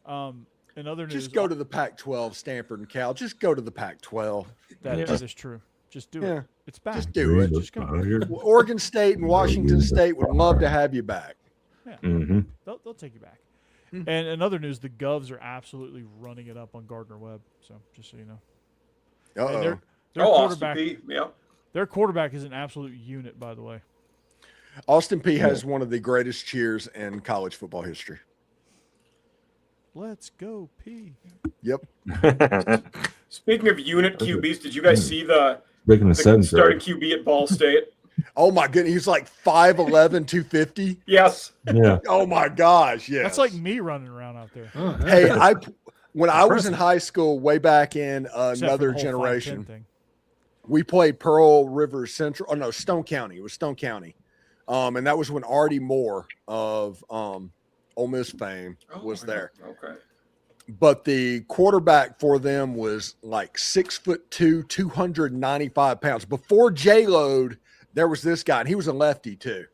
in other news, Just go to the Pac-12, Stanford and Cal. Just go to the Pac-12. that Yeah. is true. Just do Yeah. it. It's back. Just do it. Just go. Oregon State and Washington State would love to have you back. Mm-hmm. They'll take you back. And in other news, the Govs are absolutely running it up on Gardner Webb. So just so you know, and Uh-oh. their Austin quarterback, Peay. Yeah. their quarterback is an absolute unit. By the way, Austin Peay has one of the greatest cheers in college football history. let's go P. Yep. Speaking of unit QBs, did you guys see the Speaking of seven, starting QB at Ball State? Oh my goodness. He's like 5'11", 250. Yes. yeah. Oh my gosh. Yeah. That's like me running around out there. Oh, Hey, yeah. when I was in high school, way back in Except for another the whole 5'10" generation, thing. we played Pearl River Central. Oh no, Stone County. It was Stone County. And that was when Artie Moore of Ole Miss fame was there. Okay. But the quarterback for them was like 6'2", 295 pounds. Before J-Load, there was this guy, and he was a lefty too.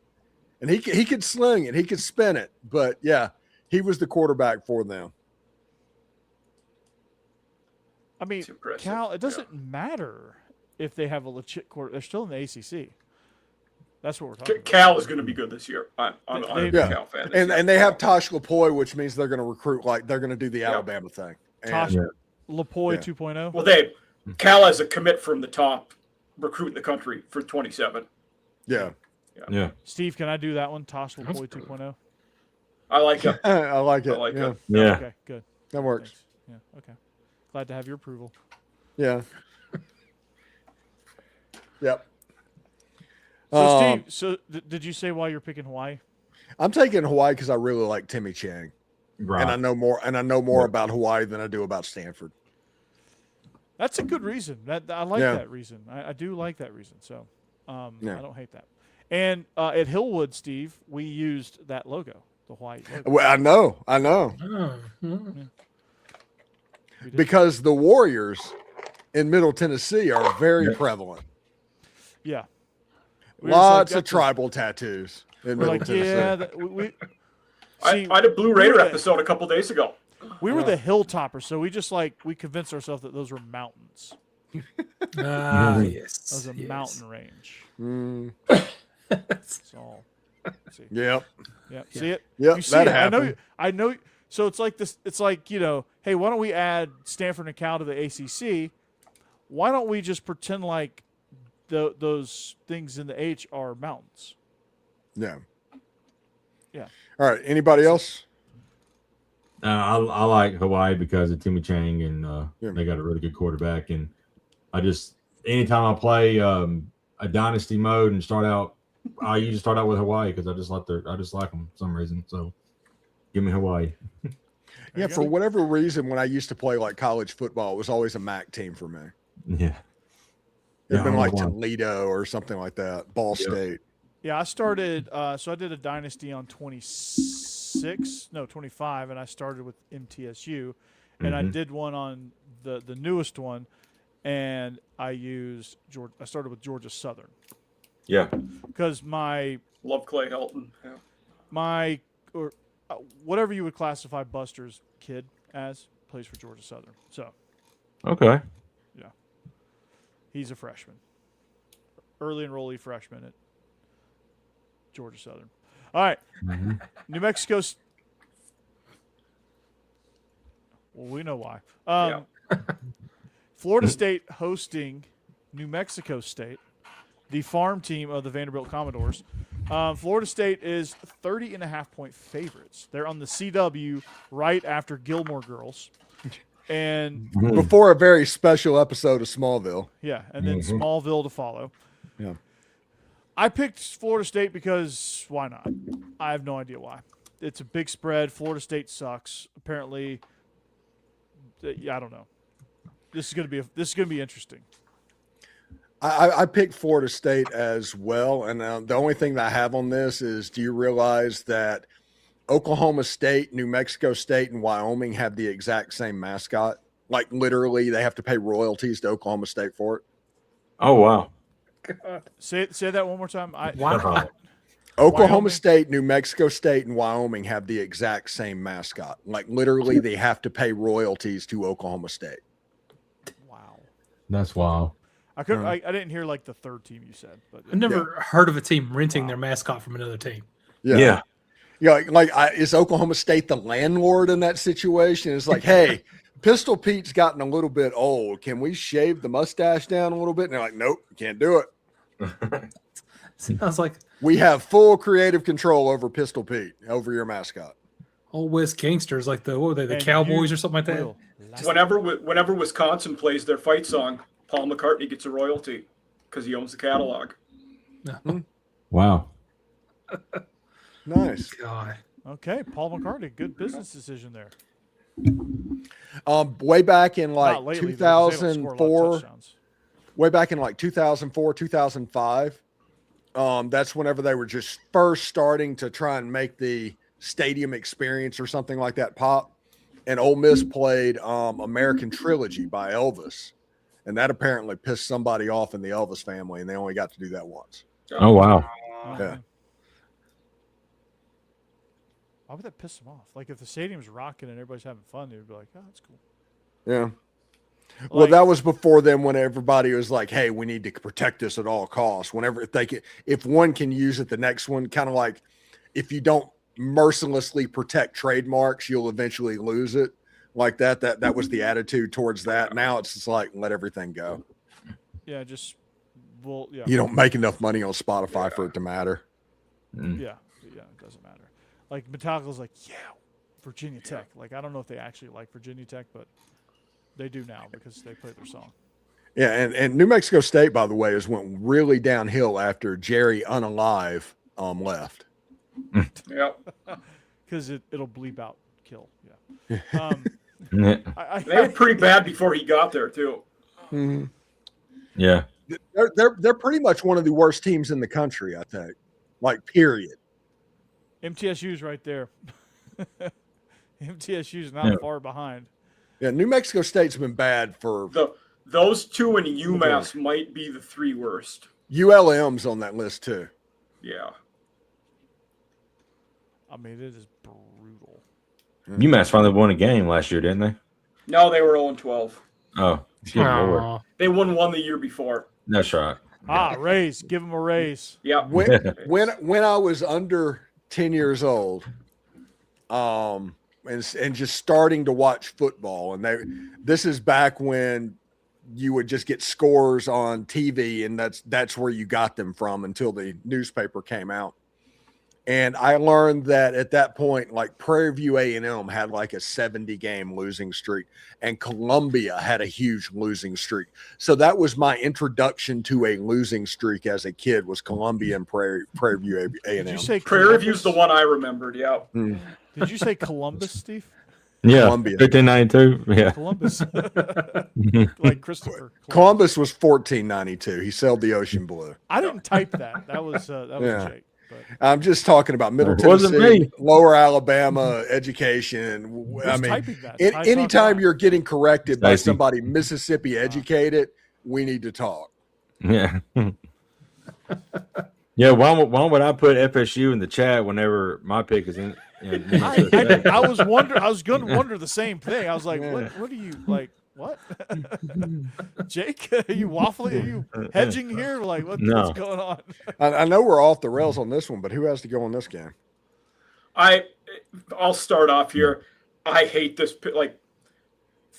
And he could sling it, he could spin it. But yeah, he was the quarterback for them. I mean, It's impressive. Cal. It doesn't matter if they have a legit quarter. They're still in the ACC. That's what we're talking about. Cal is going to be good this year. I'm a Yeah. Cal fan. And they have Tosh Lapoy, which means they're going to recruit like they're going to do the Yeah. Alabama thing. And Tosh Yeah. Lapoy Yeah. 2.0. Well, Cal has a commit from the top recruit in the country for 27. yeah, Yeah. Steve, can I do that one? Tosh Lapoy 2.0. I like it. I like it. I like yeah, it. Yeah. Okay, good. that works. Thanks. Yeah. Okay. Glad to have your approval. Yeah. Yep. So, Steve, did you say why you're picking Hawaii? I'm taking Hawaii because I really like Timmy Chang, Right. and I know more about Hawaii than I do about Stanford. That's a good reason. I like Yeah. that reason. I do like that reason. So Yeah. I don't hate that. And at Hillwood, Steve, we used that logo, the Hawaii logo. Well, I know, Oh, mm. We did. because the Warriors in Middle Tennessee are very Yeah. prevalent. Yeah. We were just like, Lots of that's a- tribal tattoos in We're Middle like, Tennessee. yeah, we I see, had a Blue we Raider were the- episode a couple days ago. we were the hilltoppers, so we just we convinced ourselves that those were mountains. Ah, Mhm. yes. That was a yes. mountain range. Mm, That's all. See. yep. Yeah. See it? Yep, You see that it. happened. I know. So it's like this. It's like, hey, why don't we add Stanford and Cal to the ACC? Why don't we just pretend like those things in the H are mountains? Yeah. Yeah. All right. Anybody else? I like Hawaii because of Timmy Chang, and Yeah. they got a really good quarterback. And I just anytime I play a dynasty mode and I usually start out with Hawaii because I just like them for some reason. So give me Hawaii. Yeah. you For go. whatever reason, when I used to play like college football, it was always a MAC team for me. Yeah. It'd been Yeah, like I'm the one. Toledo or something like that. Ball Yeah. State. Yeah, I started. So I did a dynasty on 25, and I started with MTSU, and I Mhm. did one on the newest one, and I started with Georgia Southern Yeah. because my Love Clay Helton. Yeah. or whatever you would classify Buster's kid as plays for Georgia Southern. So Okay. he's a freshman, early enrollee freshman at Georgia Southern. All right, Mhm. New Mexico. Well, we know why. Florida State hosting New Mexico State, the farm team of the Vanderbilt Commodores. Florida State is 30.5-point favorites. They're on the CW right after Gilmore Girls. And Before a very special episode of Smallville. yeah, and then Smallville to follow. Yeah. I picked Florida State because why not? I have no idea why. It's a big spread. Florida State sucks. Apparently, I don't know. This is gonna be interesting. I picked Florida State as well. And the only thing that I have on this is, do you realize that Oklahoma State, New Mexico State, and Wyoming have the exact same mascot? Like literally, they have to pay royalties to Oklahoma State for it. Oh wow. Say that one more time. Wow. Oklahoma Wyoming? State, New Mexico State, and Wyoming have the exact same mascot. Like literally, they have to pay royalties to Oklahoma State. Wow. That's wild. I couldn't. I didn't hear like the third team you said, but I've never heard of a team renting their mascot from another team. Yeah. Yeah, is Oklahoma State the landlord in that situation? It's like, hey, Pistol Pete's gotten a little bit old. Can we shave the mustache down a little bit? And they're like, nope, can't do it. Sounds like We have full creative control over Pistol Pete, over your mascot. old West gangsters, like what were they, the And Cowboys you or something like that? will Whenever Wisconsin plays their fight song, Paul McCartney gets a royalty because he owns the catalog. Wow. Nice. God. Okay, Paul McCartney, good business decision there. Way back in like Not lately, though, 'cause they don't score a lot of 2004, touchdowns. way back in like 2004, 2005. That's whenever they were just first starting to try and make the stadium experience or something like that pop. And Ole Miss played American Trilogy by Elvis. And that apparently pissed somebody off in the Elvis family, and they only got to do that once. Oh wow. Yeah. Why would that piss them off? Like if the stadium's rocking and everybody's having fun, they'd be like, "Oh, that's cool." Yeah. Well, Like- that was before then when everybody was like, hey, we need to protect this at all costs. Whenever if one can use it, the next one, kind of like if you don't mercilessly protect trademarks, you'll eventually lose it. Like that was the attitude towards that. Now it's just like, let everything go. Yeah, yeah, You don't make enough money on Spotify for it to matter. yeah, it doesn't matter. Like Metallica's like, yeah, Virginia Tech. Like I don't know if they actually like Virginia Tech, but they do now because they play their song. Yeah, and New Mexico State, by the way, has went really downhill after Jerry Unalive left. Yeah. Because it'll bleep out kill. Yeah. Yeah. They were pretty bad before he got there too. Mhm. Yeah. They're pretty much one of the worst teams in the country, I think. Like, period. MTSU's right there. MTSU's not far behind. Yeah, New Mexico State's been bad for Those two and UMass might be the three worst. ULM's on that list too. Yeah. I mean, it is brutal. UMass finally won a game last year, didn't they? No, they were 0-12. Oh, good lord. Aw. They won one the year before. That's right. Raise. Give them a raise. Yeah. When I was under 10 years old, and just starting to watch football, and this is back when you would just get scores on TV, and that's where you got them from until the newspaper came out. And I learned that at that point, like Prairie View A&M had like a 70-game losing streak, and Columbia had a huge losing streak. So that was my introduction to a losing streak as a kid, was Columbia and Prairie View A&M. Did you say Prairie View's the one I remembered. Yeah. Did you say Columbus, Steve? Yeah, Columbia. 1592. Yeah. Columbus, like Christopher. Columbus was 1492. He sailed the ocean blue. I didn't type that. That was Yeah. Jake. But I'm just talking about Middle It wasn't Tennessee, me. Lower Alabama education. I who's mean, typing that? Ty talk anytime live. you're getting corrected by Stacey. somebody Mississippi educated, we need to talk. Yeah. Yeah. Why would I put FSU in the chat whenever my pick is in I was going to wonder the same thing. I was like, Yeah. what are you like? What? Jake, are you waffling? Are you hedging here? Like, what's going on? I know we're off the rails on this one, but who has to go in this game? I'll start off here. I hate this. Like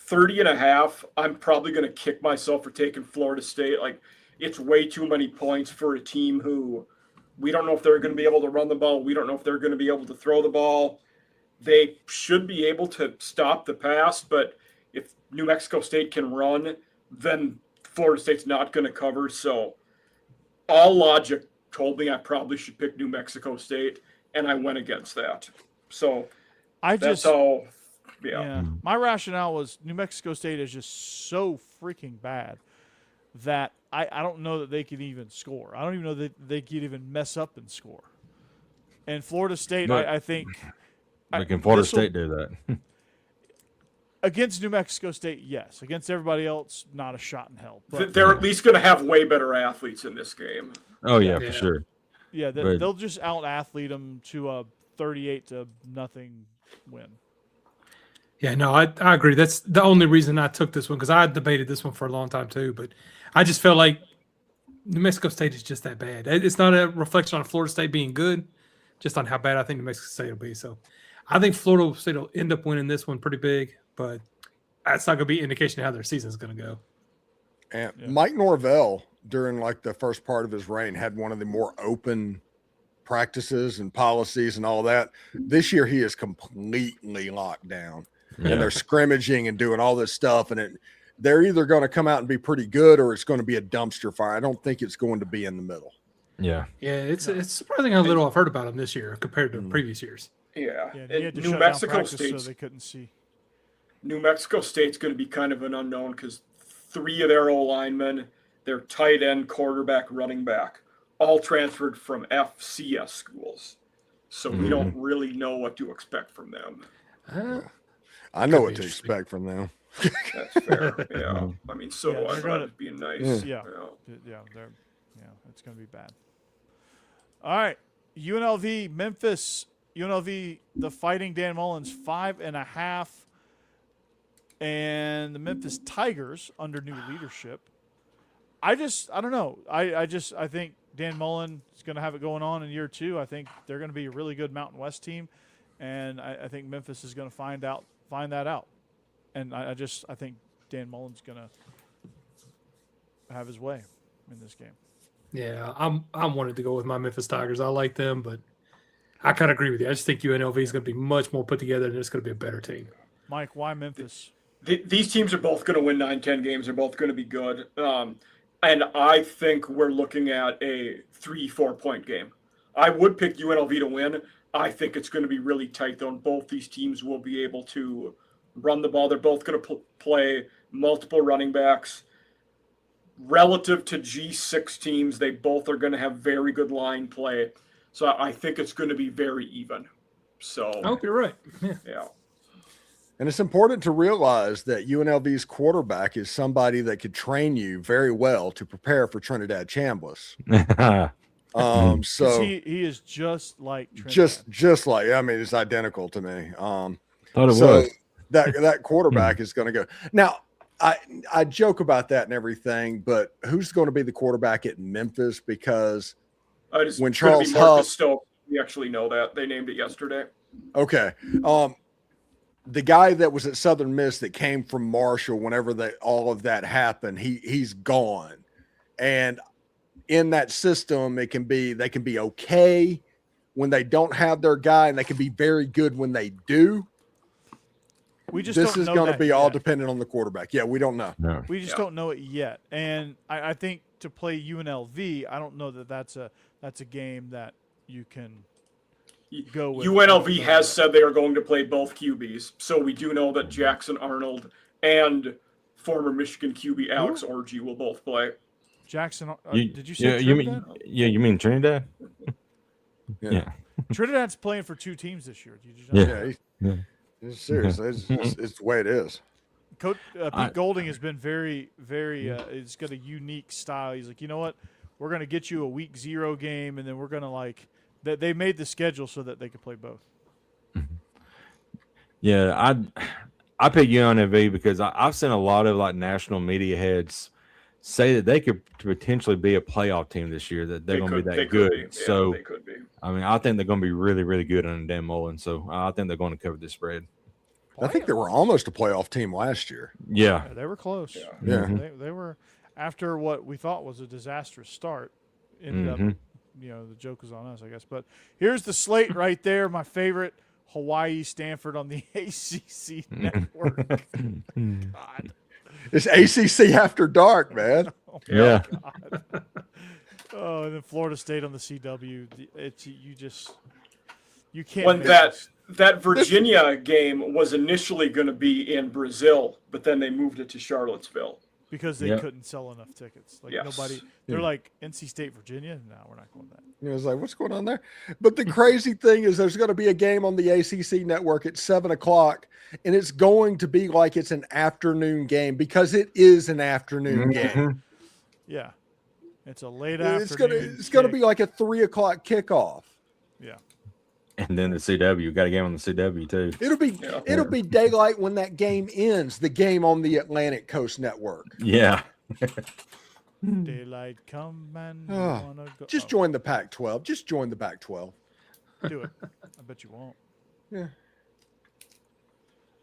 30.5. I'm probably going to kick myself for taking Florida State. Like it's way too many points for a team who we don't know if they're going to be able to run the ball. We don't know if they're going to be able to throw the ball. They should be able to stop the pass, but if New Mexico State can run, then Florida State's not going to cover. So all logic told me I probably should pick New Mexico State, and I went against that. So that's all. Yeah. My rationale was New Mexico State is just so freaking bad that I don't know that they can even score. I don't even know that they could even mess up and score. And Florida State, But- I think. Can Florida State do that? Against New Mexico State, yes. Against everybody else, not a shot in hell. But They're at least going to have way better athletes in this game. Oh yeah, Yeah. for sure. yeah, but- they'll just out-athlete them to a 38-0 win. Yeah, no, I agree. That's the only reason I took this one because I debated this one for a long time too. But I just felt like New Mexico State is just that bad. It's not a reflection on Florida State being good, just on how bad I think New Mexico State will be. So I think Florida State will end up winning this one pretty big, but that's not going to be an indication of how their season is going to go. And Yeah. Mike Norvell, during like the first part of his reign, had one of the more open practices and policies and all that. This year, he is completely locked down, Yeah. and they're scrimmaging and doing all this stuff. And they're either going to come out and be pretty good, or it's going to be a dumpster fire. I don't think it's going to be in the middle. Yeah. Yeah, it's surprising how little I've heard about them this year compared to previous years. Yeah. Yeah, he had to New shut Mexico down practice State's so they couldn't see. New Mexico State's going to be kind of an unknown because 3 of their O linemen, their tight end, quarterback, running back, all transferred from FCS schools. So we don't really know what to expect from them. I know Could what be to interesting. expect from them. That's fair. Yeah. I mean, so Yeah, do I, they're but gonna- I'm being nice. Yeah. It's going to be bad. All right, UNLV, Memphis. UNLV, the Fighting Dan Mullins, 5.5, and the Memphis Tigers under new leadership. I don't know. I think Dan Mullen is going to have it going on in year 2. I think they're going to be a really good Mountain West team, and I think Memphis is going to find that out. And I think Dan Mullen's going to have his way in this game. Yeah, I'm wanting to go with my Memphis Tigers. I like them, but I kind of agree with you. I just think UNLV is going to be much more put together, and it's going to be a better team. Mike, why Memphis? These teams are both going to win 9-10 games. They're both going to be good. And I think we're looking at a 3-4 point game. I would pick UNLV to win. I think it's going to be really tight, though, and both these teams will be able to run the ball. They're both going to play multiple running backs. Relative to G6 teams, they both are going to have very good line play. So I think it's going to be very even. So, I hope you're right. Yeah. yeah. And it's important to realize that UNLV's quarterback is somebody that could train you very well to prepare for Trinidad Chambliss. So He is just like Trinidad. just like, I mean, it's identical to me. Thought it So was. that quarterback is going to go. Now, I joke about that and everything, but who's going to be the quarterback at Memphis? Because when Charles Huff, Stokes, we actually know that they named it yesterday. okay, the guy that was at Southern Miss that came from Marshall, whenever all of that happened, he's gone, and in that system, they can be okay when they don't have their guy, and they can be very good when they do. We just This don't is know going to that be all yet. dependent on the quarterback. Yeah, we don't know. No. We just don't know it yet, and I think to play UNLV, I don't know that that's a game that you can go with. UNLV has said they are going to play both QBs, so we do know that Jackson Arnold and former Michigan QB Alex Orji will both play. Jackson. Did you say you Trinidad? mean you mean Trinidad? Yeah. Trinidad's playing for 2 teams this year. Did you know that? Yeah, it's serious. It's the way it is. Coach Pete Golding has been very, very. He's got a unique style. He's like, you know what? We're going to get you a week 0 game, and then we're going to they made the schedule so that they could play both. Yeah, I pick UNLV because I've seen a lot of national media heads say that they could potentially be a playoff team this year. That they're going to be that good. Yeah, so they could be. I mean, I think they're going to be really, really good under Dan Mullen. So I think they're going to cover this spread. I think they were almost a playoff team last year. Yeah, They were close. Yeah. They were after what we thought was a disastrous start. Ended up, the joke was on us, I guess. But here's the slate right there. My favorite: Hawaii, Stanford on the ACC network. God. It's ACC after dark, man. yeah. God. Oh, and then Florida State on the CW. You can't. When make that Virginia game was initially going to be in Brazil, but then they moved it to Charlottesville. because they couldn't sell enough tickets. Yes. Nobody. They're like NC State, Virginia. No, we're not going that. It was like, what's going on there? But the crazy thing is, there's going to be a game on the ACC network at 7:00, and it's going to be like it's an afternoon game because it is an afternoon game. Yeah, it's a late afternoon. It's gonna be like a 3:00 kickoff. Yeah. And then the CW got a game on the CW too. It'll be daylight when that game ends. The game on the Atlantic Coast Network. Yeah. Daylight come and you wanna go. Just join the Pac-12. Just join the Pac-12. Do it. I bet you won't. Yeah.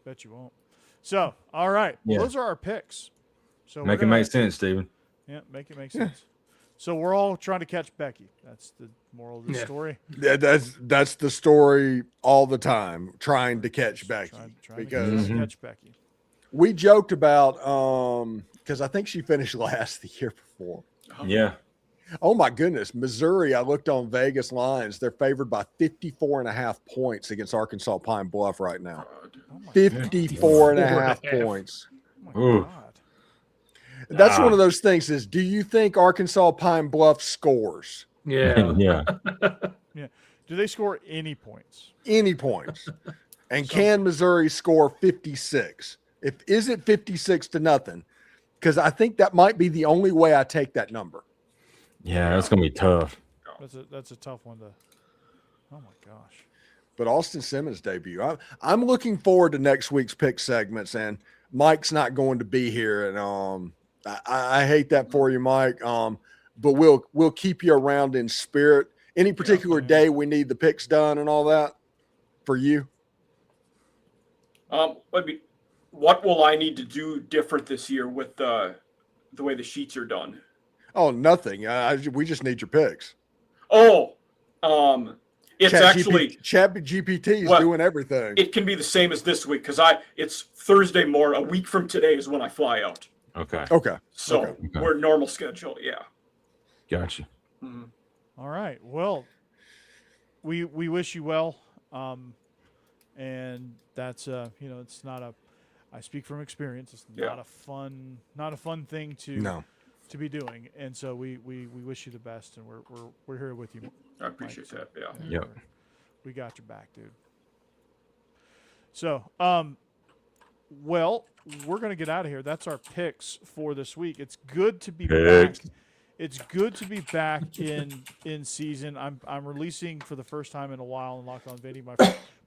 Bet you won't. So, all right. Well, those are our picks. So Make it make sense, Steven. Yeah, make it make sense. So we're all trying to catch Becky. That's the moral of the story. Yeah, that's the story all the time. Trying to catch Becky because catch Becky. We joked about because I think she finished last the year before. Yeah. Oh my goodness, Missouri! I looked on Vegas lines. They're favored by 54.5 points against Arkansas Pine Bluff right now. 54.5 points. Oh my God. That's one of those things is, do you think Arkansas Pine Bluff scores? Yeah. Yeah. Yeah. Do they score any points? Any points. And can Missouri score 56? Is it 56-0? Because I think that might be the only way I take that number. Yeah, that's gonna be tough. That's a tough one to. Oh my gosh. But Austin Simmons' debut. I'm looking forward to next week's pick segments, and Mike's not going to be here, and I hate that for you, Mike. But we'll keep you around in spirit. Any particular day we need the picks done and all that for you? What will I need to do different this year with the way the sheets are done? Oh, nothing. We just need your picks. Oh, it's Chat GPT is doing everything. It can be the same as this week because it's Thursday morning. A week from today is when I fly out. Okay. So we're normal schedule. Yeah. Gotcha. Mm-hmm. All right. Well, we wish you well. And that's it's not a. I speak from experience. It's not a fun thing to be doing. And so we wish you the best, and we're here with you. I appreciate that. Yeah. Yep. We got your back, dude. So, well, we're going to get out of here. That's our picks for this week. It's good to be back. It's good to be back in season. I'm releasing for the first time in a while in Locked On Vinny.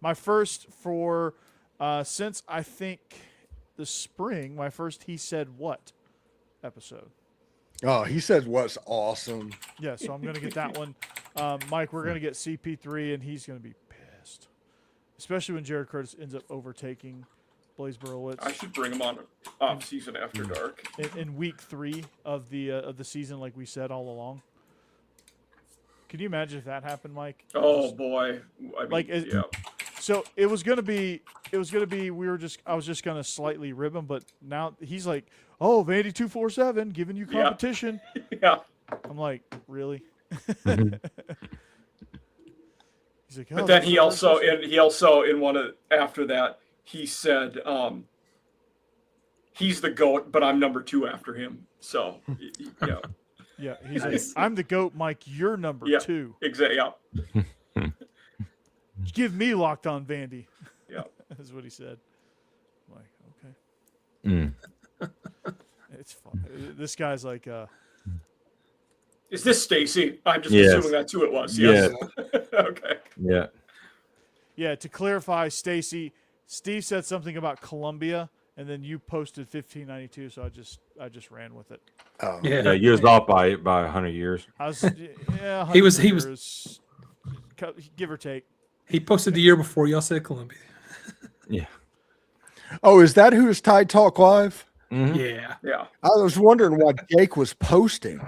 My first for since I think the spring. My first He Said What episode. Oh, He Said What's awesome. Yeah, so I'm going to get that one. Mike, we're going to get CP3, and he's going to be pissed, especially when Jared Curtis ends up overtaking Blaze Berowitz. I should bring him on off season after dark in week 3 of the season, like we said all along. Can you imagine if that happened, Mike? Oh boy! So it was gonna be. I was just gonna slightly rib him, but now he's like, "Oh, Vandy 247 giving you competition." Yeah. I'm like, really? He's like, But "Oh, then that's he the also first in he also in one of after that he said he's the GOAT, but I'm number 2 after him. So yeah, Yeah, he's like, Nice. I'm the GOAT, Mike. You're number yeah, 2. exactly. Yeah, Give me Locked On Vandy. yeah. That's what he said. I'm like, okay. Mm. It's fun. This guy's like, Is this Stacy? I'm just Yes. assuming that's who it was. Yes. Okay. Yeah. yeah, to clarify, Stacy, Steve said something about Columbia, and then you posted 1592, so I just ran with it. Yeah, Yeah. you was off by 100 years. I was, yeah, He was- 100 years, give or take. He posted the year before y'all said Columbia. Yeah. Oh, is that who's Tide Talk Live? Mhm. Yeah. Yeah. I was wondering what Jake was posting.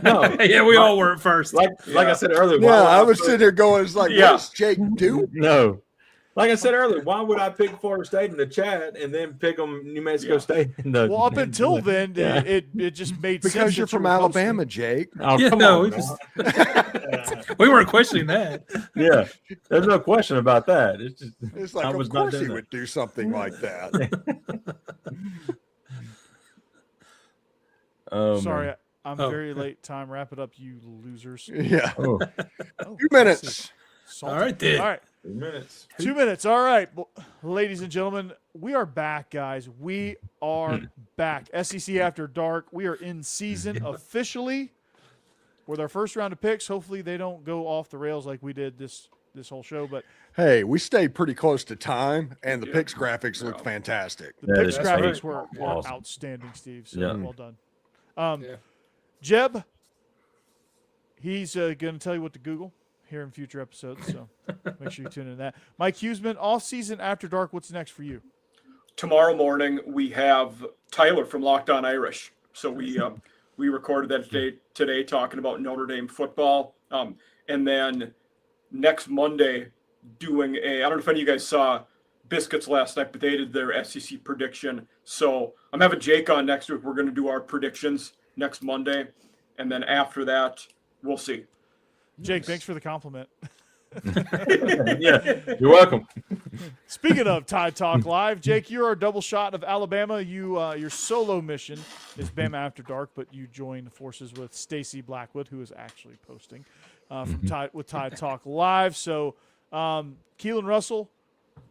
No, Yeah, we all were at first. like I said earlier. why Yeah, would I was put- sitting here going, it's like, Yeah. what does Jake do? No, like I said earlier, why would I pick Florida State in the chat and then pick them New Mexico Yeah. State in the? Well, up until then, Yeah. it just made sense. Because you're that you from were posting. Alabama, Jake. Oh, Yeah, come no, on, we now. just we weren't questioning that. Yeah, there's no question about that. It's just It's like, I of was not course he doing that. would do something like that. Oh, Sorry, man. I'm Oh. very late. Time. Wrap it up, you losers. Yeah. Oh, Oh, 2 minutes. salty. All right, then. All right. 2 minutes. 2 minutes. All right, ladies and gentlemen, we are back, guys. We are back. SEC After Dark. We are in season officially with our first round of picks. Hopefully, they don't go off the rails like we did this whole show. But Hey, we stayed pretty close to time, and the Yeah. picks graphics look fantastic. the That picks is graphics right. were Awesome. outstanding, Steve. So Yeah. well done. Yeah. Jeb, he's going to tell you what to Google here in future episodes. So make sure you tune in to that. Mike Huseman, off season After Dark. What's next for you? Tomorrow morning we have Tyler from Locked On Irish. So we recorded that today talking about Notre Dame football. And then next Monday doing I don't know if any of you guys saw Biscuits last night, but they did their SEC prediction. So I'm having Jake on next week. We're going to do our predictions next Monday. And then after that, we'll see. Jake, thanks for the compliment. Yeah, you're welcome. Speaking of Tide Talk Live, Jake, you're our double shot of Alabama. Your solo mission is Bama After Dark, but you join forces with Stacy Blackwood, who is actually posting from Tide Talk Live. So, Keelan Russell,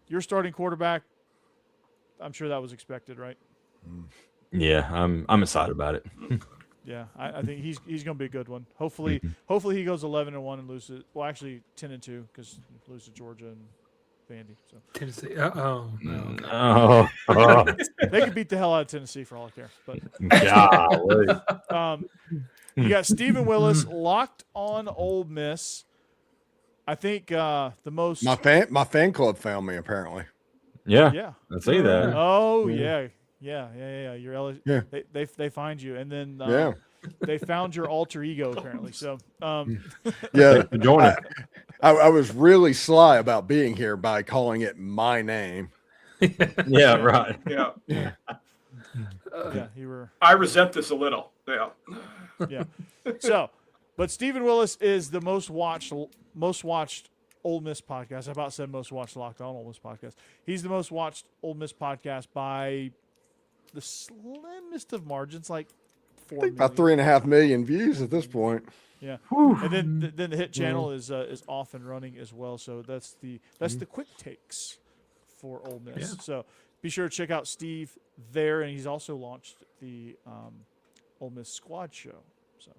your starting quarterback. I'm sure that was expected, right? Yeah, I'm excited about it. Yeah, I think he's going to be a good one. Hopefully he goes 11-1 and loses. Well, actually 10-2 because lose to Georgia and Vandy. So Tennessee. Oh no. Oh, they could beat the hell out of Tennessee for all I care. But golly. you got Stephen Willis locked on Ole Miss. I think the most. My fan club found me apparently. Yeah, Yeah. I see that. Oh yeah. You're Yeah. They find you, and then Yeah. they found your alter ego apparently. So Yeah. Join it. I was really sly about being here by calling it my name. Yeah, right. Yeah. yeah, you were. I resent this a little. Yeah. Yeah. So, but Stephen Willis is the most watched Ole Miss podcast. I about said most watched Locked On Ole Miss podcast. He's the most watched Ole Miss podcast by the slimmest of margins, like 4 I think about million. 3.5 million views at this point. Yeah, and then the hit channel is off and running as well. So that's the quick takes for Ole Miss. Yeah. So be sure to check out Steve there, and he's also launched the Ole Miss Squad show. So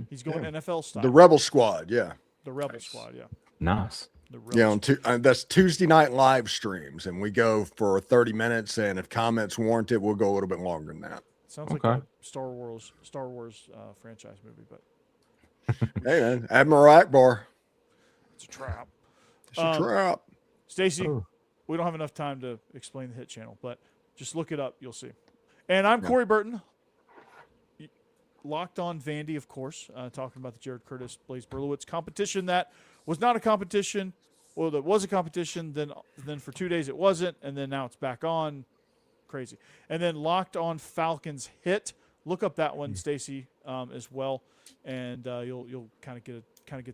he's going NFL style. The Rebel Squad, yeah. The Rebel Nice. Squad, yeah. Nice. The Rebel Yeah, that's Tuesday night live streams, and we go for 30 minutes, and if comments warrant it, we'll go a little bit longer than that. Sounds like Okay. a Star Wars franchise movie, but Hey, man, Admiral Akbar. it's a trap. It's a trap. Stacy, Oh. we don't have enough time to explain the hit channel, but just look it up. You'll see. And I'm Corey Burton. Locked On Vandy, of course, talking about the Jared Curtis, Blaze Berlowitz competition that was not a competition. Well, that was a competition. Then for 2 days it wasn't, and then now it's back on. Crazy. And then Locked On Falcons hit. Look up that one, Stacy, as well, and you'll kind of get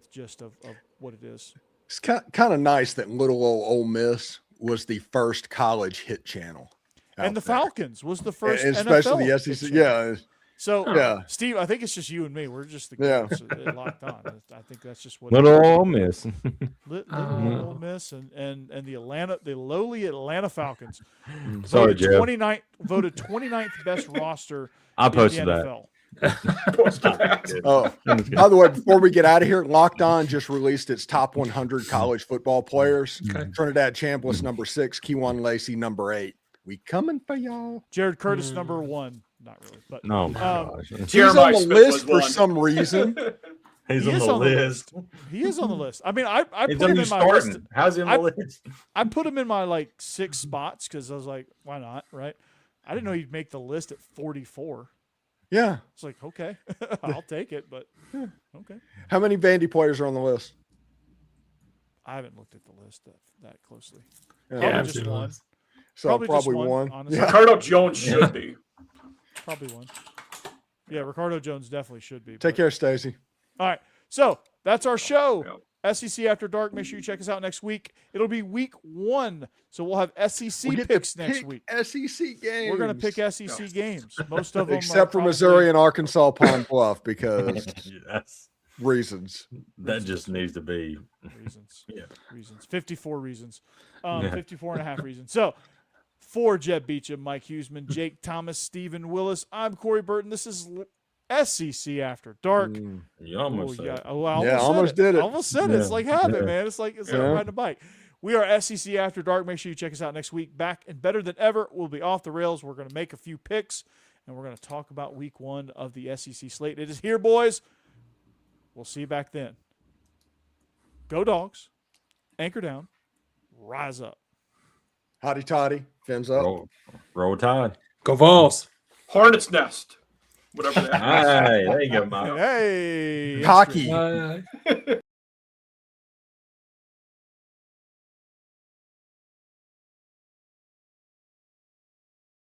the gist of what it is. It's kind of nice that little old Ole Miss was the first college hit channel. And the out there. Falcons was the first And especially NFL the SEC. hit channel. Yeah. So, Yeah. Steve, I think it's just you and me. We're just the Yeah. guys locked on. I think that's just what Little Ole Miss. Little Ole Miss and the lowly Atlanta Falcons Sorry, voted Jeff. 29th 29th best roster I in the posted that. NFL. Oh, by the way, before we get out of here, Locked On just released its top 100 college football players. Okay. Trinidad Chambliss, number 6. Kejuan Lacey, number 8. We coming for y'all. Jared Curtis, number 1. Not really, but No, my Um, gosh. He's Jeremiah on the Smith list was for one. some reason. He's He on is the on the list. he is on the list. I mean, I He's put on him your in my list. starting. How's he on the list? I put him in my like 6 spots because I was like, why not? Right? I didn't know he'd make the list at 44. Yeah. It's like, okay, I'll take it, but okay. How many Vandy players are on the list? I haven't looked at the list that closely. Yeah. Probably I've just seen the one. list. So Probably probably, just one, one. honestly. Yeah. Ricardo Jones should be. Probably one. Yeah, Ricardo Jones definitely should be. Take but- care, Stacy. All right. So that's our show. Yep. SEC After Dark. Make sure you check us out next week. It'll be week 1. So we'll have SEC We get picks to next pick week. SEC games. We're going to pick SEC games. Most of them except for are Missouri and Arkansas Pine Bluff because That's reasons. that just needs to be. reasons. Yeah. Reasons. 54 reasons. Yeah. 54 and a half reasons. So for Jeb Beecham, Mike Huseman, Jake Thomas, Stephen Willis, I'm Corey Burton. This is SEC After Dark. Mm. You almost Oh, said yeah. it. Oh, I Yeah, almost almost said it. did it. Almost said it. It's Yeah. like habit, Yeah. man. It's like Yeah. riding a bike. We are SEC After Dark. Make sure you check us out next week. Back and better than ever. We'll be off the rails. We're going to make a few picks, and we're going to talk about week 1 of the SEC slate. It is here, boys. We'll see you back then. Go Dogs. Anchor down. Rise up. Hotty toddy. Fins up. Roll Tide. Go Vols. Hornet's Nest. Whatever that is. Hey, there you go, Mike. Hey. Cocky. Uh,